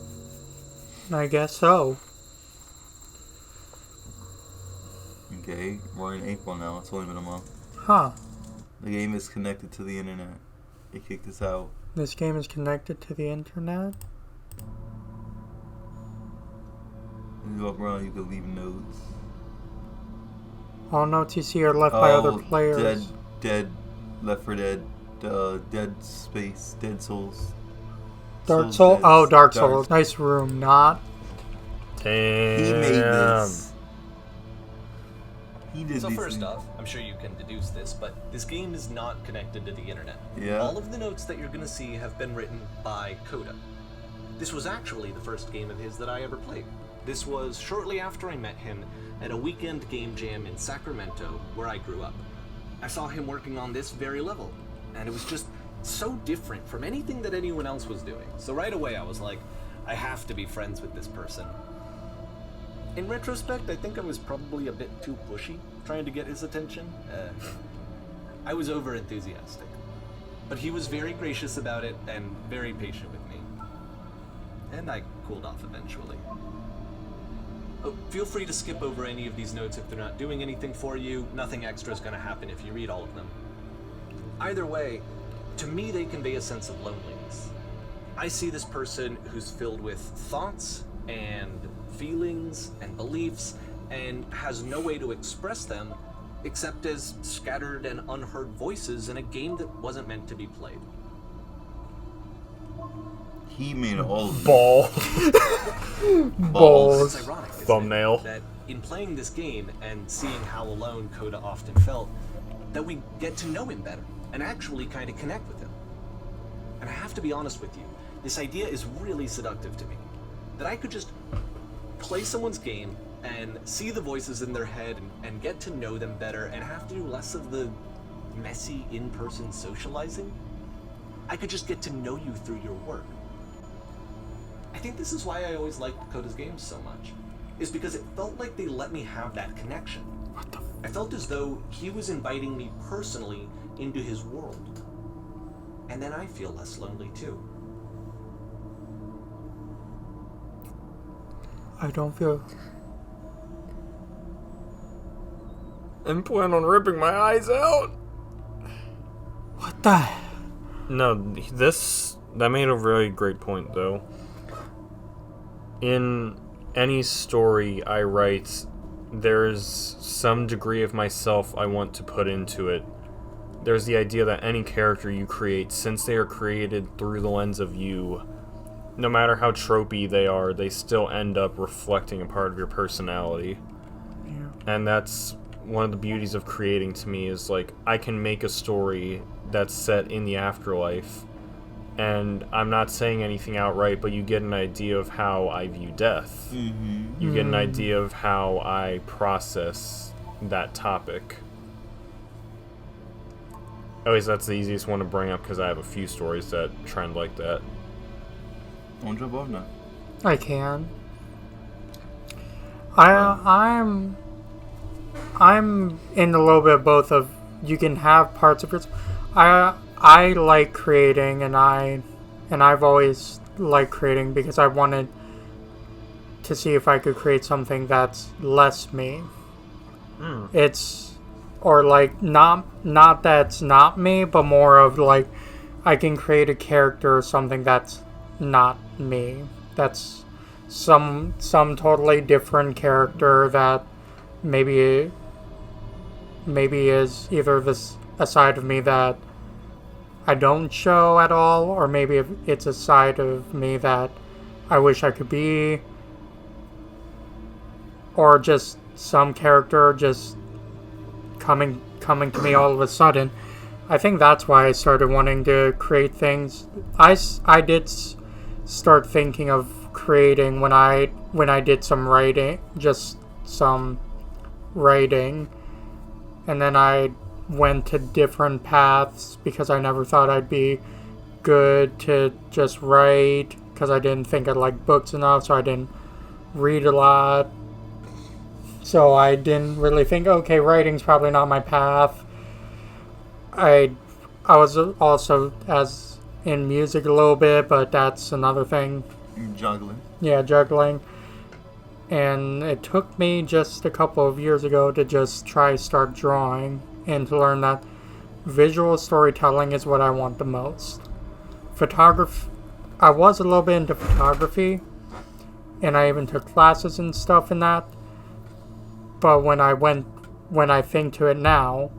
I guess so. Okay, we're in April now. It's only been a month. Huh. The game is connected to the internet. It kicked us out. This game is connected to the internet? You go around, you can leave notes. All notes you see are left by other players. Dead, Left 4 Dead, Dead Space, Dead Souls. Dark Souls? Oh, Dark Souls. Nice room, not. Damn. He made this. He did So first off, I'm sure you can deduce this, but this game is not connected to the internet. Yeah. All of the notes that you're going to see have been written by Coda. This was actually the first game of his that I ever played. This was shortly after I met him at a weekend game jam in Sacramento, where I grew up. I saw him working on this very level, and it was just so different from anything that anyone else was doing. So right away I was like, I have to be friends with this person. In retrospect, I think I was probably a bit too pushy, trying to get his attention. I was over-enthusiastic. But he was very gracious about it and very patient with me. And I cooled off eventually. Oh, feel free to skip over any of these notes if they're not doing anything for you. Nothing extra is going to happen if you read all of them. Either way, to me they convey a sense of loneliness. I see this person who's filled with thoughts and feelings and beliefs and has no way to express them except as scattered and unheard voices in a game that wasn't meant to be played. He made all of Balls. It's ironic, Thumbnail. that in playing this game and seeing how alone Coda often felt, that we get to know him better and actually kind of connect with him. And I have to be honest with you, this idea is really seductive to me. That I could just play someone's game and see the voices in their head and get to know them better and have to do less of the messy in-person socializing. I could just get to know you through your work. I think this is why I always liked Coda's games so much, is because it felt like they let me have that connection. I felt as though he was inviting me personally into his world. And then I feel less lonely too. I don't feel... I'm planning on ripping my eyes out. What the... No, that made a really great point, though. In any story I write, there's some degree of myself I want to put into it. There's the idea that any character you create, since they are created through the lens of you, no matter how tropey they are, they still end up reflecting a part of your personality. Yeah. And that's one of the beauties of creating to me, is like, I can make a story that's set in the afterlife, and I'm not saying anything outright, but you get an idea of how I view death. Mm-hmm. You get an idea of how I process that topic. Always, that's the easiest one to bring up because I have a few stories that trend like that. I can. I'm in a little bit of both of, you can have parts of it. I like creating, and I've always liked creating because I wanted to see if I could create something that's less me. It's, or like not that's not me, but more of like, I can create a character or something that's not me. That's some totally different character that maybe is either a side of me that I don't show at all, or maybe it's a side of me that I wish I could be, or just some character just coming to me all of a sudden. I think that's why I started wanting to create things. I did start thinking of creating when I did some writing, just some writing, and then I went to different paths because I never thought I'd be good to just write, because I didn't think I liked books enough, so I didn't read a lot. So I didn't really think, okay, writing's probably not my path. I was also as in music a little bit, but that's another thing. Juggling. Yeah, juggling. And it took me just a couple of years ago to just start drawing and to learn that visual storytelling is what I want the most. Photography, I was a little bit into photography, and I even took classes and stuff in that. But when I think to it now,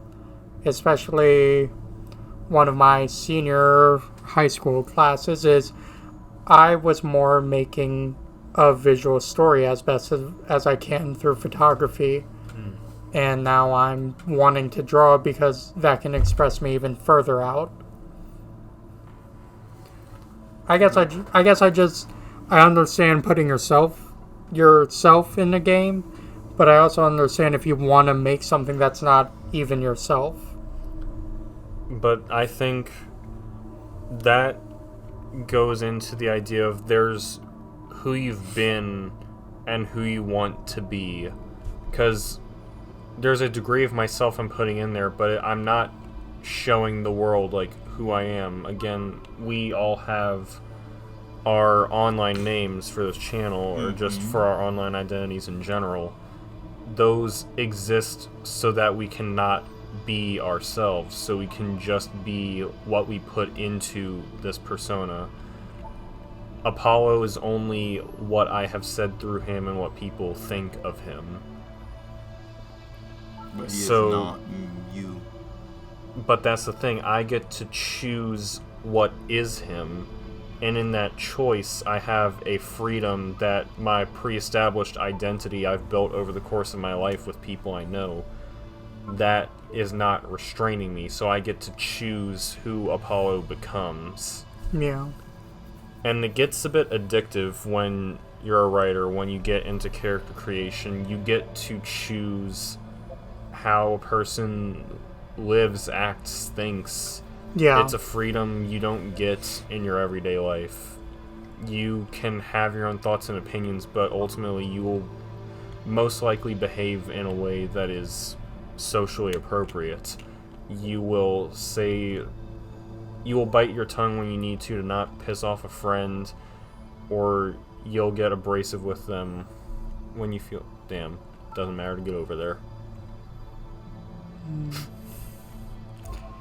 especially one of my senior high school classes, is I was more making a visual story as best as I can through photography. And now I'm wanting to draw because that can express me even further out. I guess I understand putting yourself in the game, but I also understand if you want to make something that's not even yourself. But I think that goes into the idea of there's who you've been and who you want to be. Because there's a degree of myself I'm putting in there, but I'm not showing the world like who I am. Again, we all have our online names for this channel, or just for our online identities in general. Those exist so that we cannot be ourselves, so we can just be what we put into this persona. Apollo is only what I have said through him and what people think of him. But he is not you. But that's the thing, I get to choose what is him, and in that choice I have a freedom that my pre-established identity I've built over the course of my life with people I know, that is not restraining me, so I get to choose who Apollo becomes. Yeah. And it gets a bit addictive when you're a writer, when you get into character creation. You get to choose how a person lives, acts, thinks. Yeah. It's a freedom you don't get in your everyday life. You can have your own thoughts and opinions, but ultimately you will most likely behave in a way that is socially appropriate. You will bite your tongue when you need to not piss off a friend, or you'll get abrasive with them when you feel, damn, doesn't matter to get over there.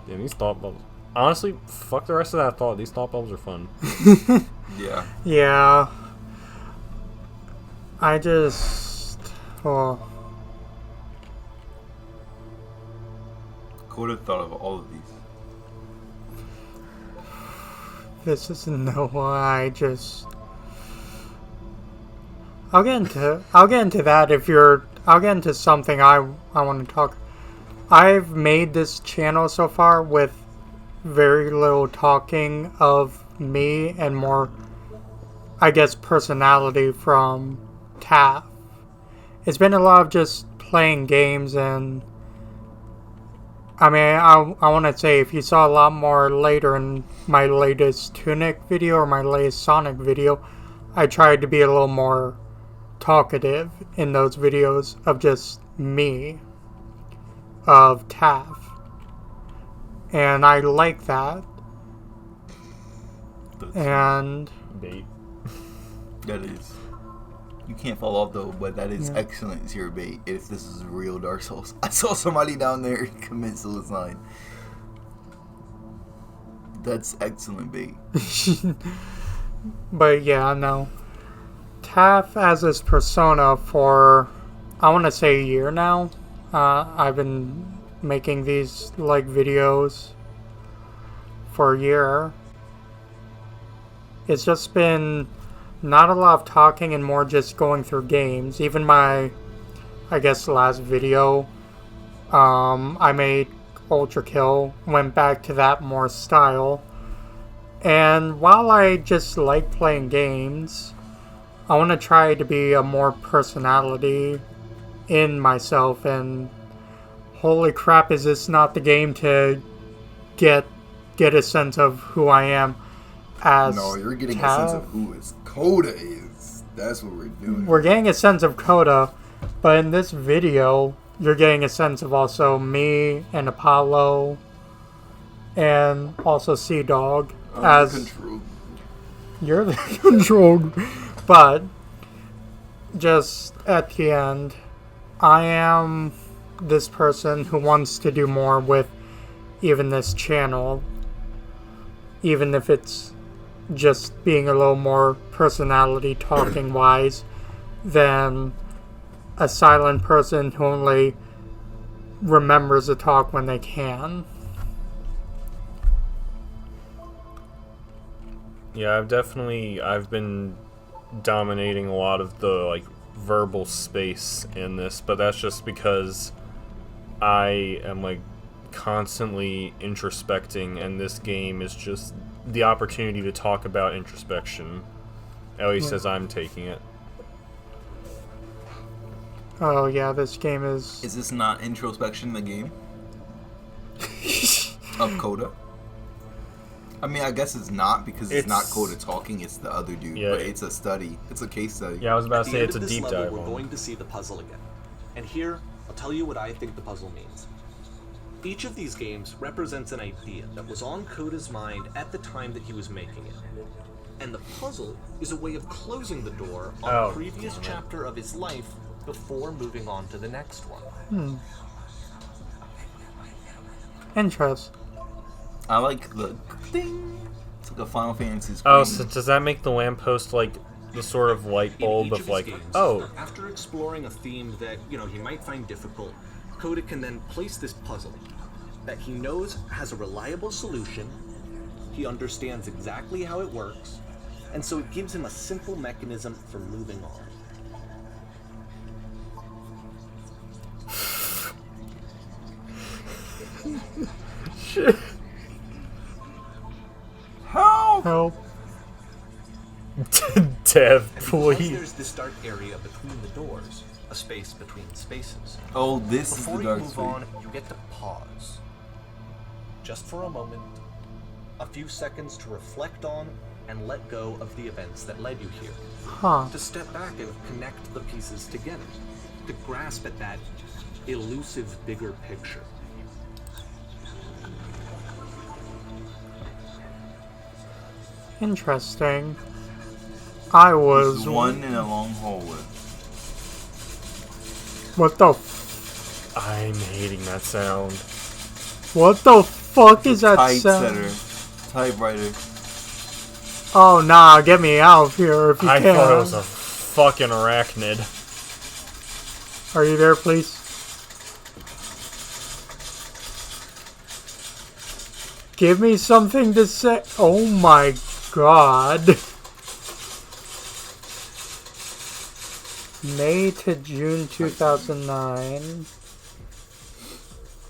Damn, these thought bubbles. Honestly, fuck the rest of that thought. These thought bubbles are fun. Yeah. Yeah. I just... Oh. Coda thought of all of these. This isn't no why. I just... I'll get into that if you're... I'll get into something I want to talk... I've made this channel so far with very little talking of me and more, I guess, personality from Taff. It's been a lot of just playing games, and I mean, I want to say if you saw a lot more later in my latest Tunic video or my latest Sonic video, I tried to be a little more talkative in those videos of just me, of Taff. And I like that. And bait. That is. You can't fall off though, but that is excellent as your bait if this is real Dark Souls. I saw somebody down there commit suicide. That's excellent bait. But yeah, no. Taff as his persona for, I want to say a year now. I've been making these like videos for a year. It's just been not a lot of talking and more just going through games. Even my, I guess, last video I made, Ultra Kill, went back to that more style. And while I just like playing games, I want to try to be a more personality in myself, and holy crap, is this not the game to get a sense of who I am as No, you're getting Taff. a sense of who is Coda is. That's what we're doing. We're getting a sense of Coda, but in this video, you're getting a sense of also me and Apollo, and also Sea Dog as control. You're the control. But just at the end, I am this person who wants to do more with even this channel, even if it's just being a little more personality talking wise than a silent person who only remembers to talk when they can. Yeah, I've been dominating a lot of the like verbal space in this, but that's just because I am like constantly introspecting, and this game is just the opportunity to talk about introspection, at least as I'm taking it. Oh yeah, this game is... Is this not introspection, the game? Of Coda? I mean, I guess it's not, because it's not Coda talking, it's the other dude. Yeah, but it's a study. It's a case study. Yeah, I was about to say it's a At the end deep of this dive. level, we're going to see the puzzle again. And here, I'll tell you what I think the puzzle means. Each of these games represents an idea that was on Coda's mind at the time that he was making it. And the puzzle is a way of closing the door on a previous chapter of his life before moving on to the next one. Interest. I like the ding. It's like a Final Fantasy screen. Oh, so does that make the lamppost like the sort of light bulb of like, games, oh, after exploring a theme that, he might find difficult, Coda can then place this puzzle that he knows has a reliable solution, he understands exactly how it works, and so it gives him a simple mechanism for moving on. shit. Help. Dev, And please. because there's this dark area between the doors, a space between spaces. Oh, this Before is the you dark move space. on, you get to pause. Just for a moment, a few seconds to reflect on and let go of the events that led you here. Huh. To step back and connect the pieces together. To grasp at that elusive bigger picture. Interesting. I was... There's one in a long hallway. What the... I'm hating that sound. What the fuck is that sound? Typesetter. Typewriter. Oh, nah, get me out of here if you I can. thought it was a fucking arachnid. Are you there, please? Give me something to say. Oh my god. May to June 2009.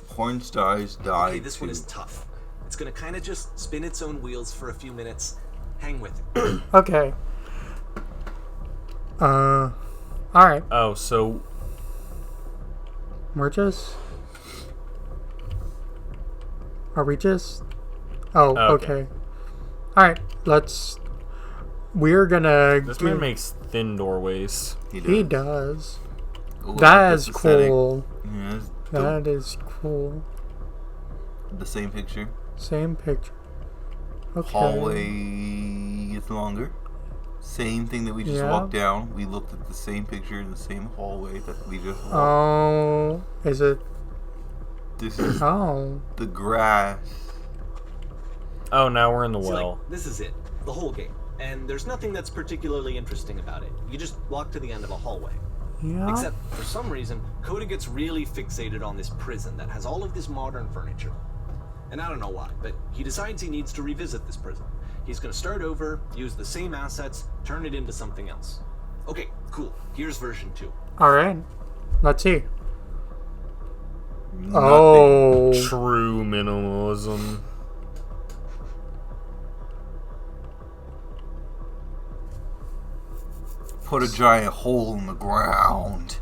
Porn stars die. Okay, this one is tough. It's gonna kind of just spin its own wheels for a few minutes. Hang with it. Okay. Alright. Oh, so We're just... Are we just... Oh, okay. Alright, let's... We're gonna... this man makes thin doorways. He does. Ooh, That that's is aesthetic. cool. Yeah, that's That dope. is cool. The same picture. Same picture. Okay. Hallway is longer. Same thing that we just Yeah. walked down. We looked at the same picture in the same hallway that we just walked. Oh, is it? This is Oh. the grass. Oh, now we're in the See, well. like, this is it. The whole game. And there's nothing that's particularly interesting about it. You just walk to the end of a hallway. Yeah. Except, for some reason, Coda gets really fixated on this prison that has all of this modern furniture. And I don't know why, but he decides he needs to revisit this prison. He's going to start over, use the same assets, turn it into something else. Okay, cool. Here's version 2. Alright. Let's see. Nothing. Oh. True minimalism. Put a giant hole in the ground.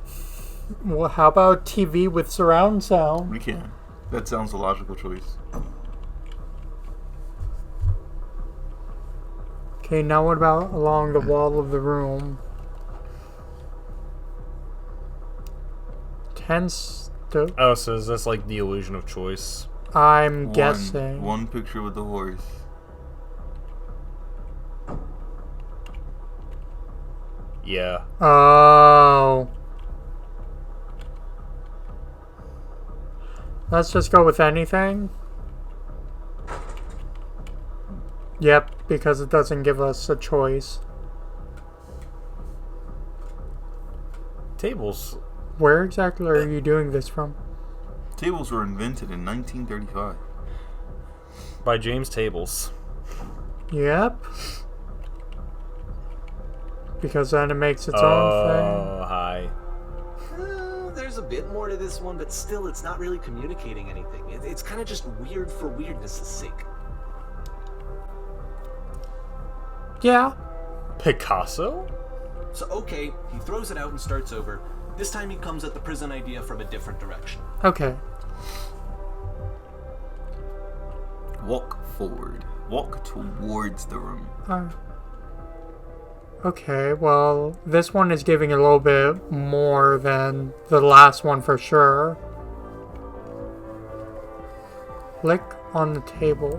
Well, how about TV with surround sound? We can. That sounds a logical choice. Okay, now what about along the wall of the room? Tense. Oh, so is this like the illusion of choice? I'm guessing. One picture with the horse. Yeah. Oh. Let's just go with anything. Yep, because it doesn't give us a choice. Tables. Where exactly are you doing this from? Tables were invented in 1935. By James Tables. Yep. Because then it makes its own Oh, hi. There's a bit more to this one, but still, it's not really communicating anything. It's kind of just weird for weirdness' sake. thing. Yeah. Picasso? So, okay, he throws it out and starts over. This time he comes at the prison idea from a different direction. Okay. Walk forward. Walk towards the room. Okay, well, this one is giving a little bit more than the last one for sure. Click on the table.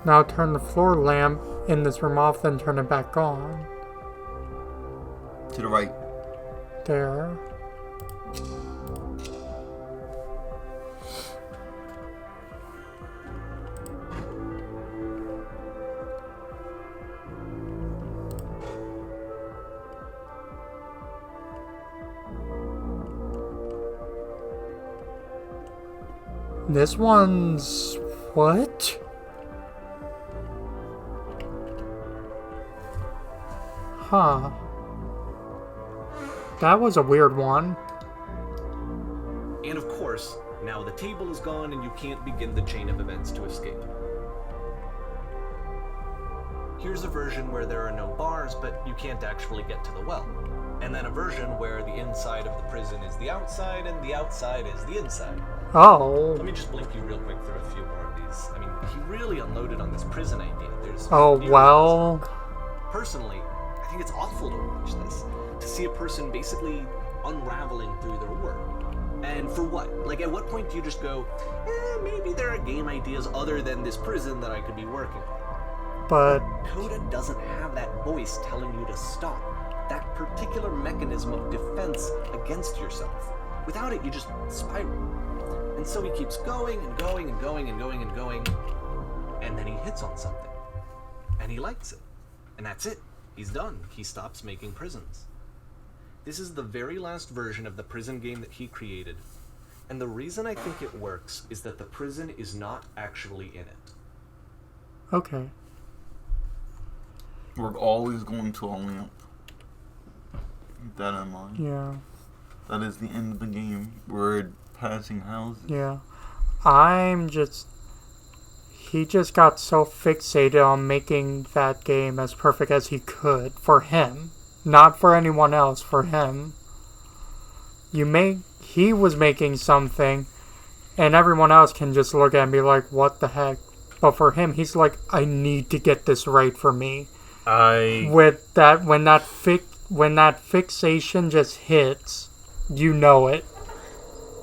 Now turn the floor lamp in this room off, then turn it back on. To the right. There. This one's... what? Huh. That was a weird one. And of course, now the table is gone and you can't begin the chain of events to escape. Here's a version where there are no bars, but you can't actually get to the well. And then a version where the inside of the prison is the outside and the outside is the inside. Oh. Let me just blink you real quick through a few more of these. I mean, he really unloaded on this prison idea. There's Oh, well. Personally, I think it's awful to watch this. To see a person basically unraveling through their work. And for what? Like, at what point do you just go, maybe there are game ideas other than this prison that I could be working on? But Coda doesn't have that voice telling you to stop. That particular mechanism of defense against yourself. Without it, you just spiral. And so he keeps going and going and going and going and going. And then he hits on something. And he likes it. And that's it. He's done. He stops making prisons. This is the very last version of the prison game that he created. And the reason I think it works is that the prison is not actually in it. okay. We're always going to a lamp. Keep that in mind. Yeah. That is the end of the game. We're passing houses. Yeah. He just got so fixated on making that game as perfect as he could for him. Not for anyone else, for him. He was making something, and everyone else can just look at it and be like, what the heck? But for him, he's like, I need to get this right for me. With that, when that fixation just hits, you know it.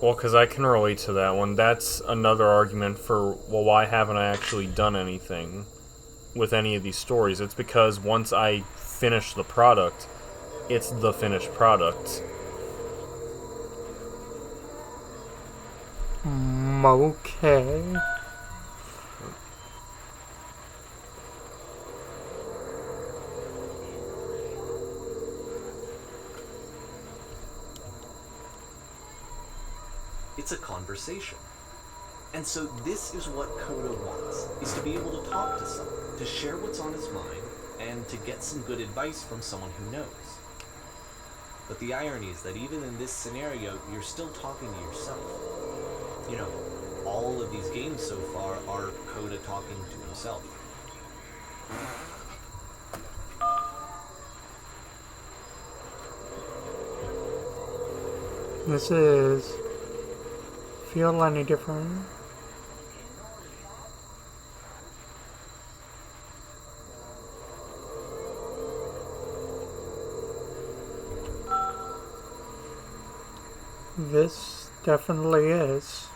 Well, because I can relate to that one. That's another argument for, well, why haven't I actually done anything with any of these stories? It's because once I finish the product, it's the finished product. Okay. It's a conversation. And so this is what Coda wants, is to be able to talk to someone, to share what's on his mind, and to get some good advice from someone who knows. But the irony is that even in this scenario, you're still talking to yourself. You know, all of these games so far are Coda talking to himself. This is... feel any different? This definitely is.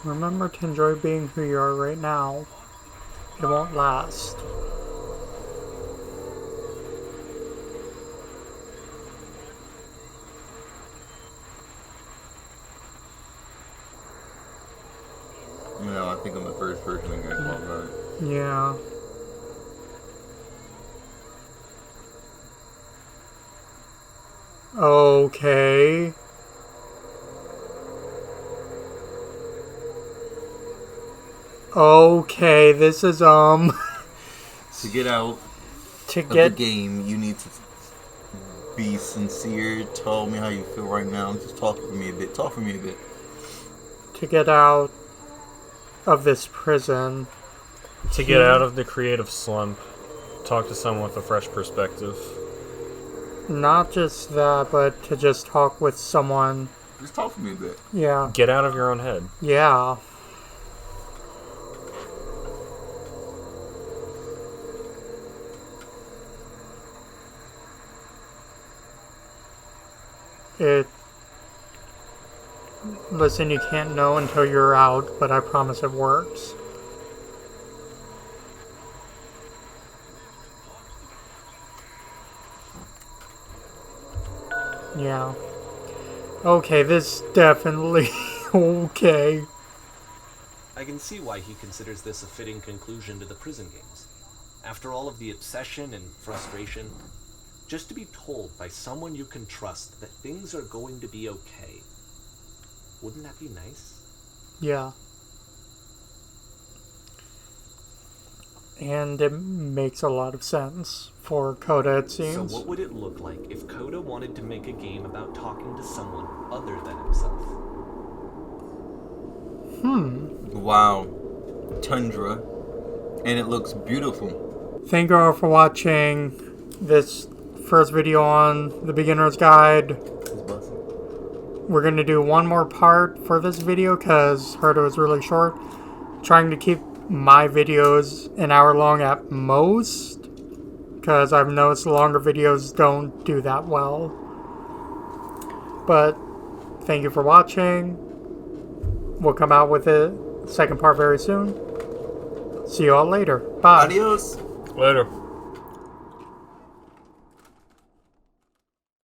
Remember to enjoy being who you are right now. It won't last. No, I think I'm the first person to get called that. Yeah. Okay. Okay, this is, To get out to of get... the game, you need to be sincere. Tell me how you feel right now. Just talk for me a bit. Talk for me a bit. To get out of this prison. To get out of the creative slump, talk to someone with a fresh perspective. Not just that, but to just talk with someone. Just talk for me a bit. Yeah. Get out of your own head. Yeah. Listen, you can't know until you're out, but I promise it works. Yeah. Okay, this definitely... okay. I can see why he considers this a fitting conclusion to the prison games. After all of the obsession and frustration, just to be told by someone you can trust that things are going to be okay. Wouldn't that be nice? Yeah. And it makes a lot of sense for Coda, it seems. So what would it look like if Coda wanted to make a game about talking to someone other than himself? Wow. Tundra. And it looks beautiful. Thank you all for watching this first video on the beginner's guide. We're going to do one more part for this video because heard it was really short. Trying to keep my videos an hour long at most, because I've noticed longer videos don't do that well. But thank you for watching. We'll come out with the second part very soon. See you all later. Bye. Adios. Later.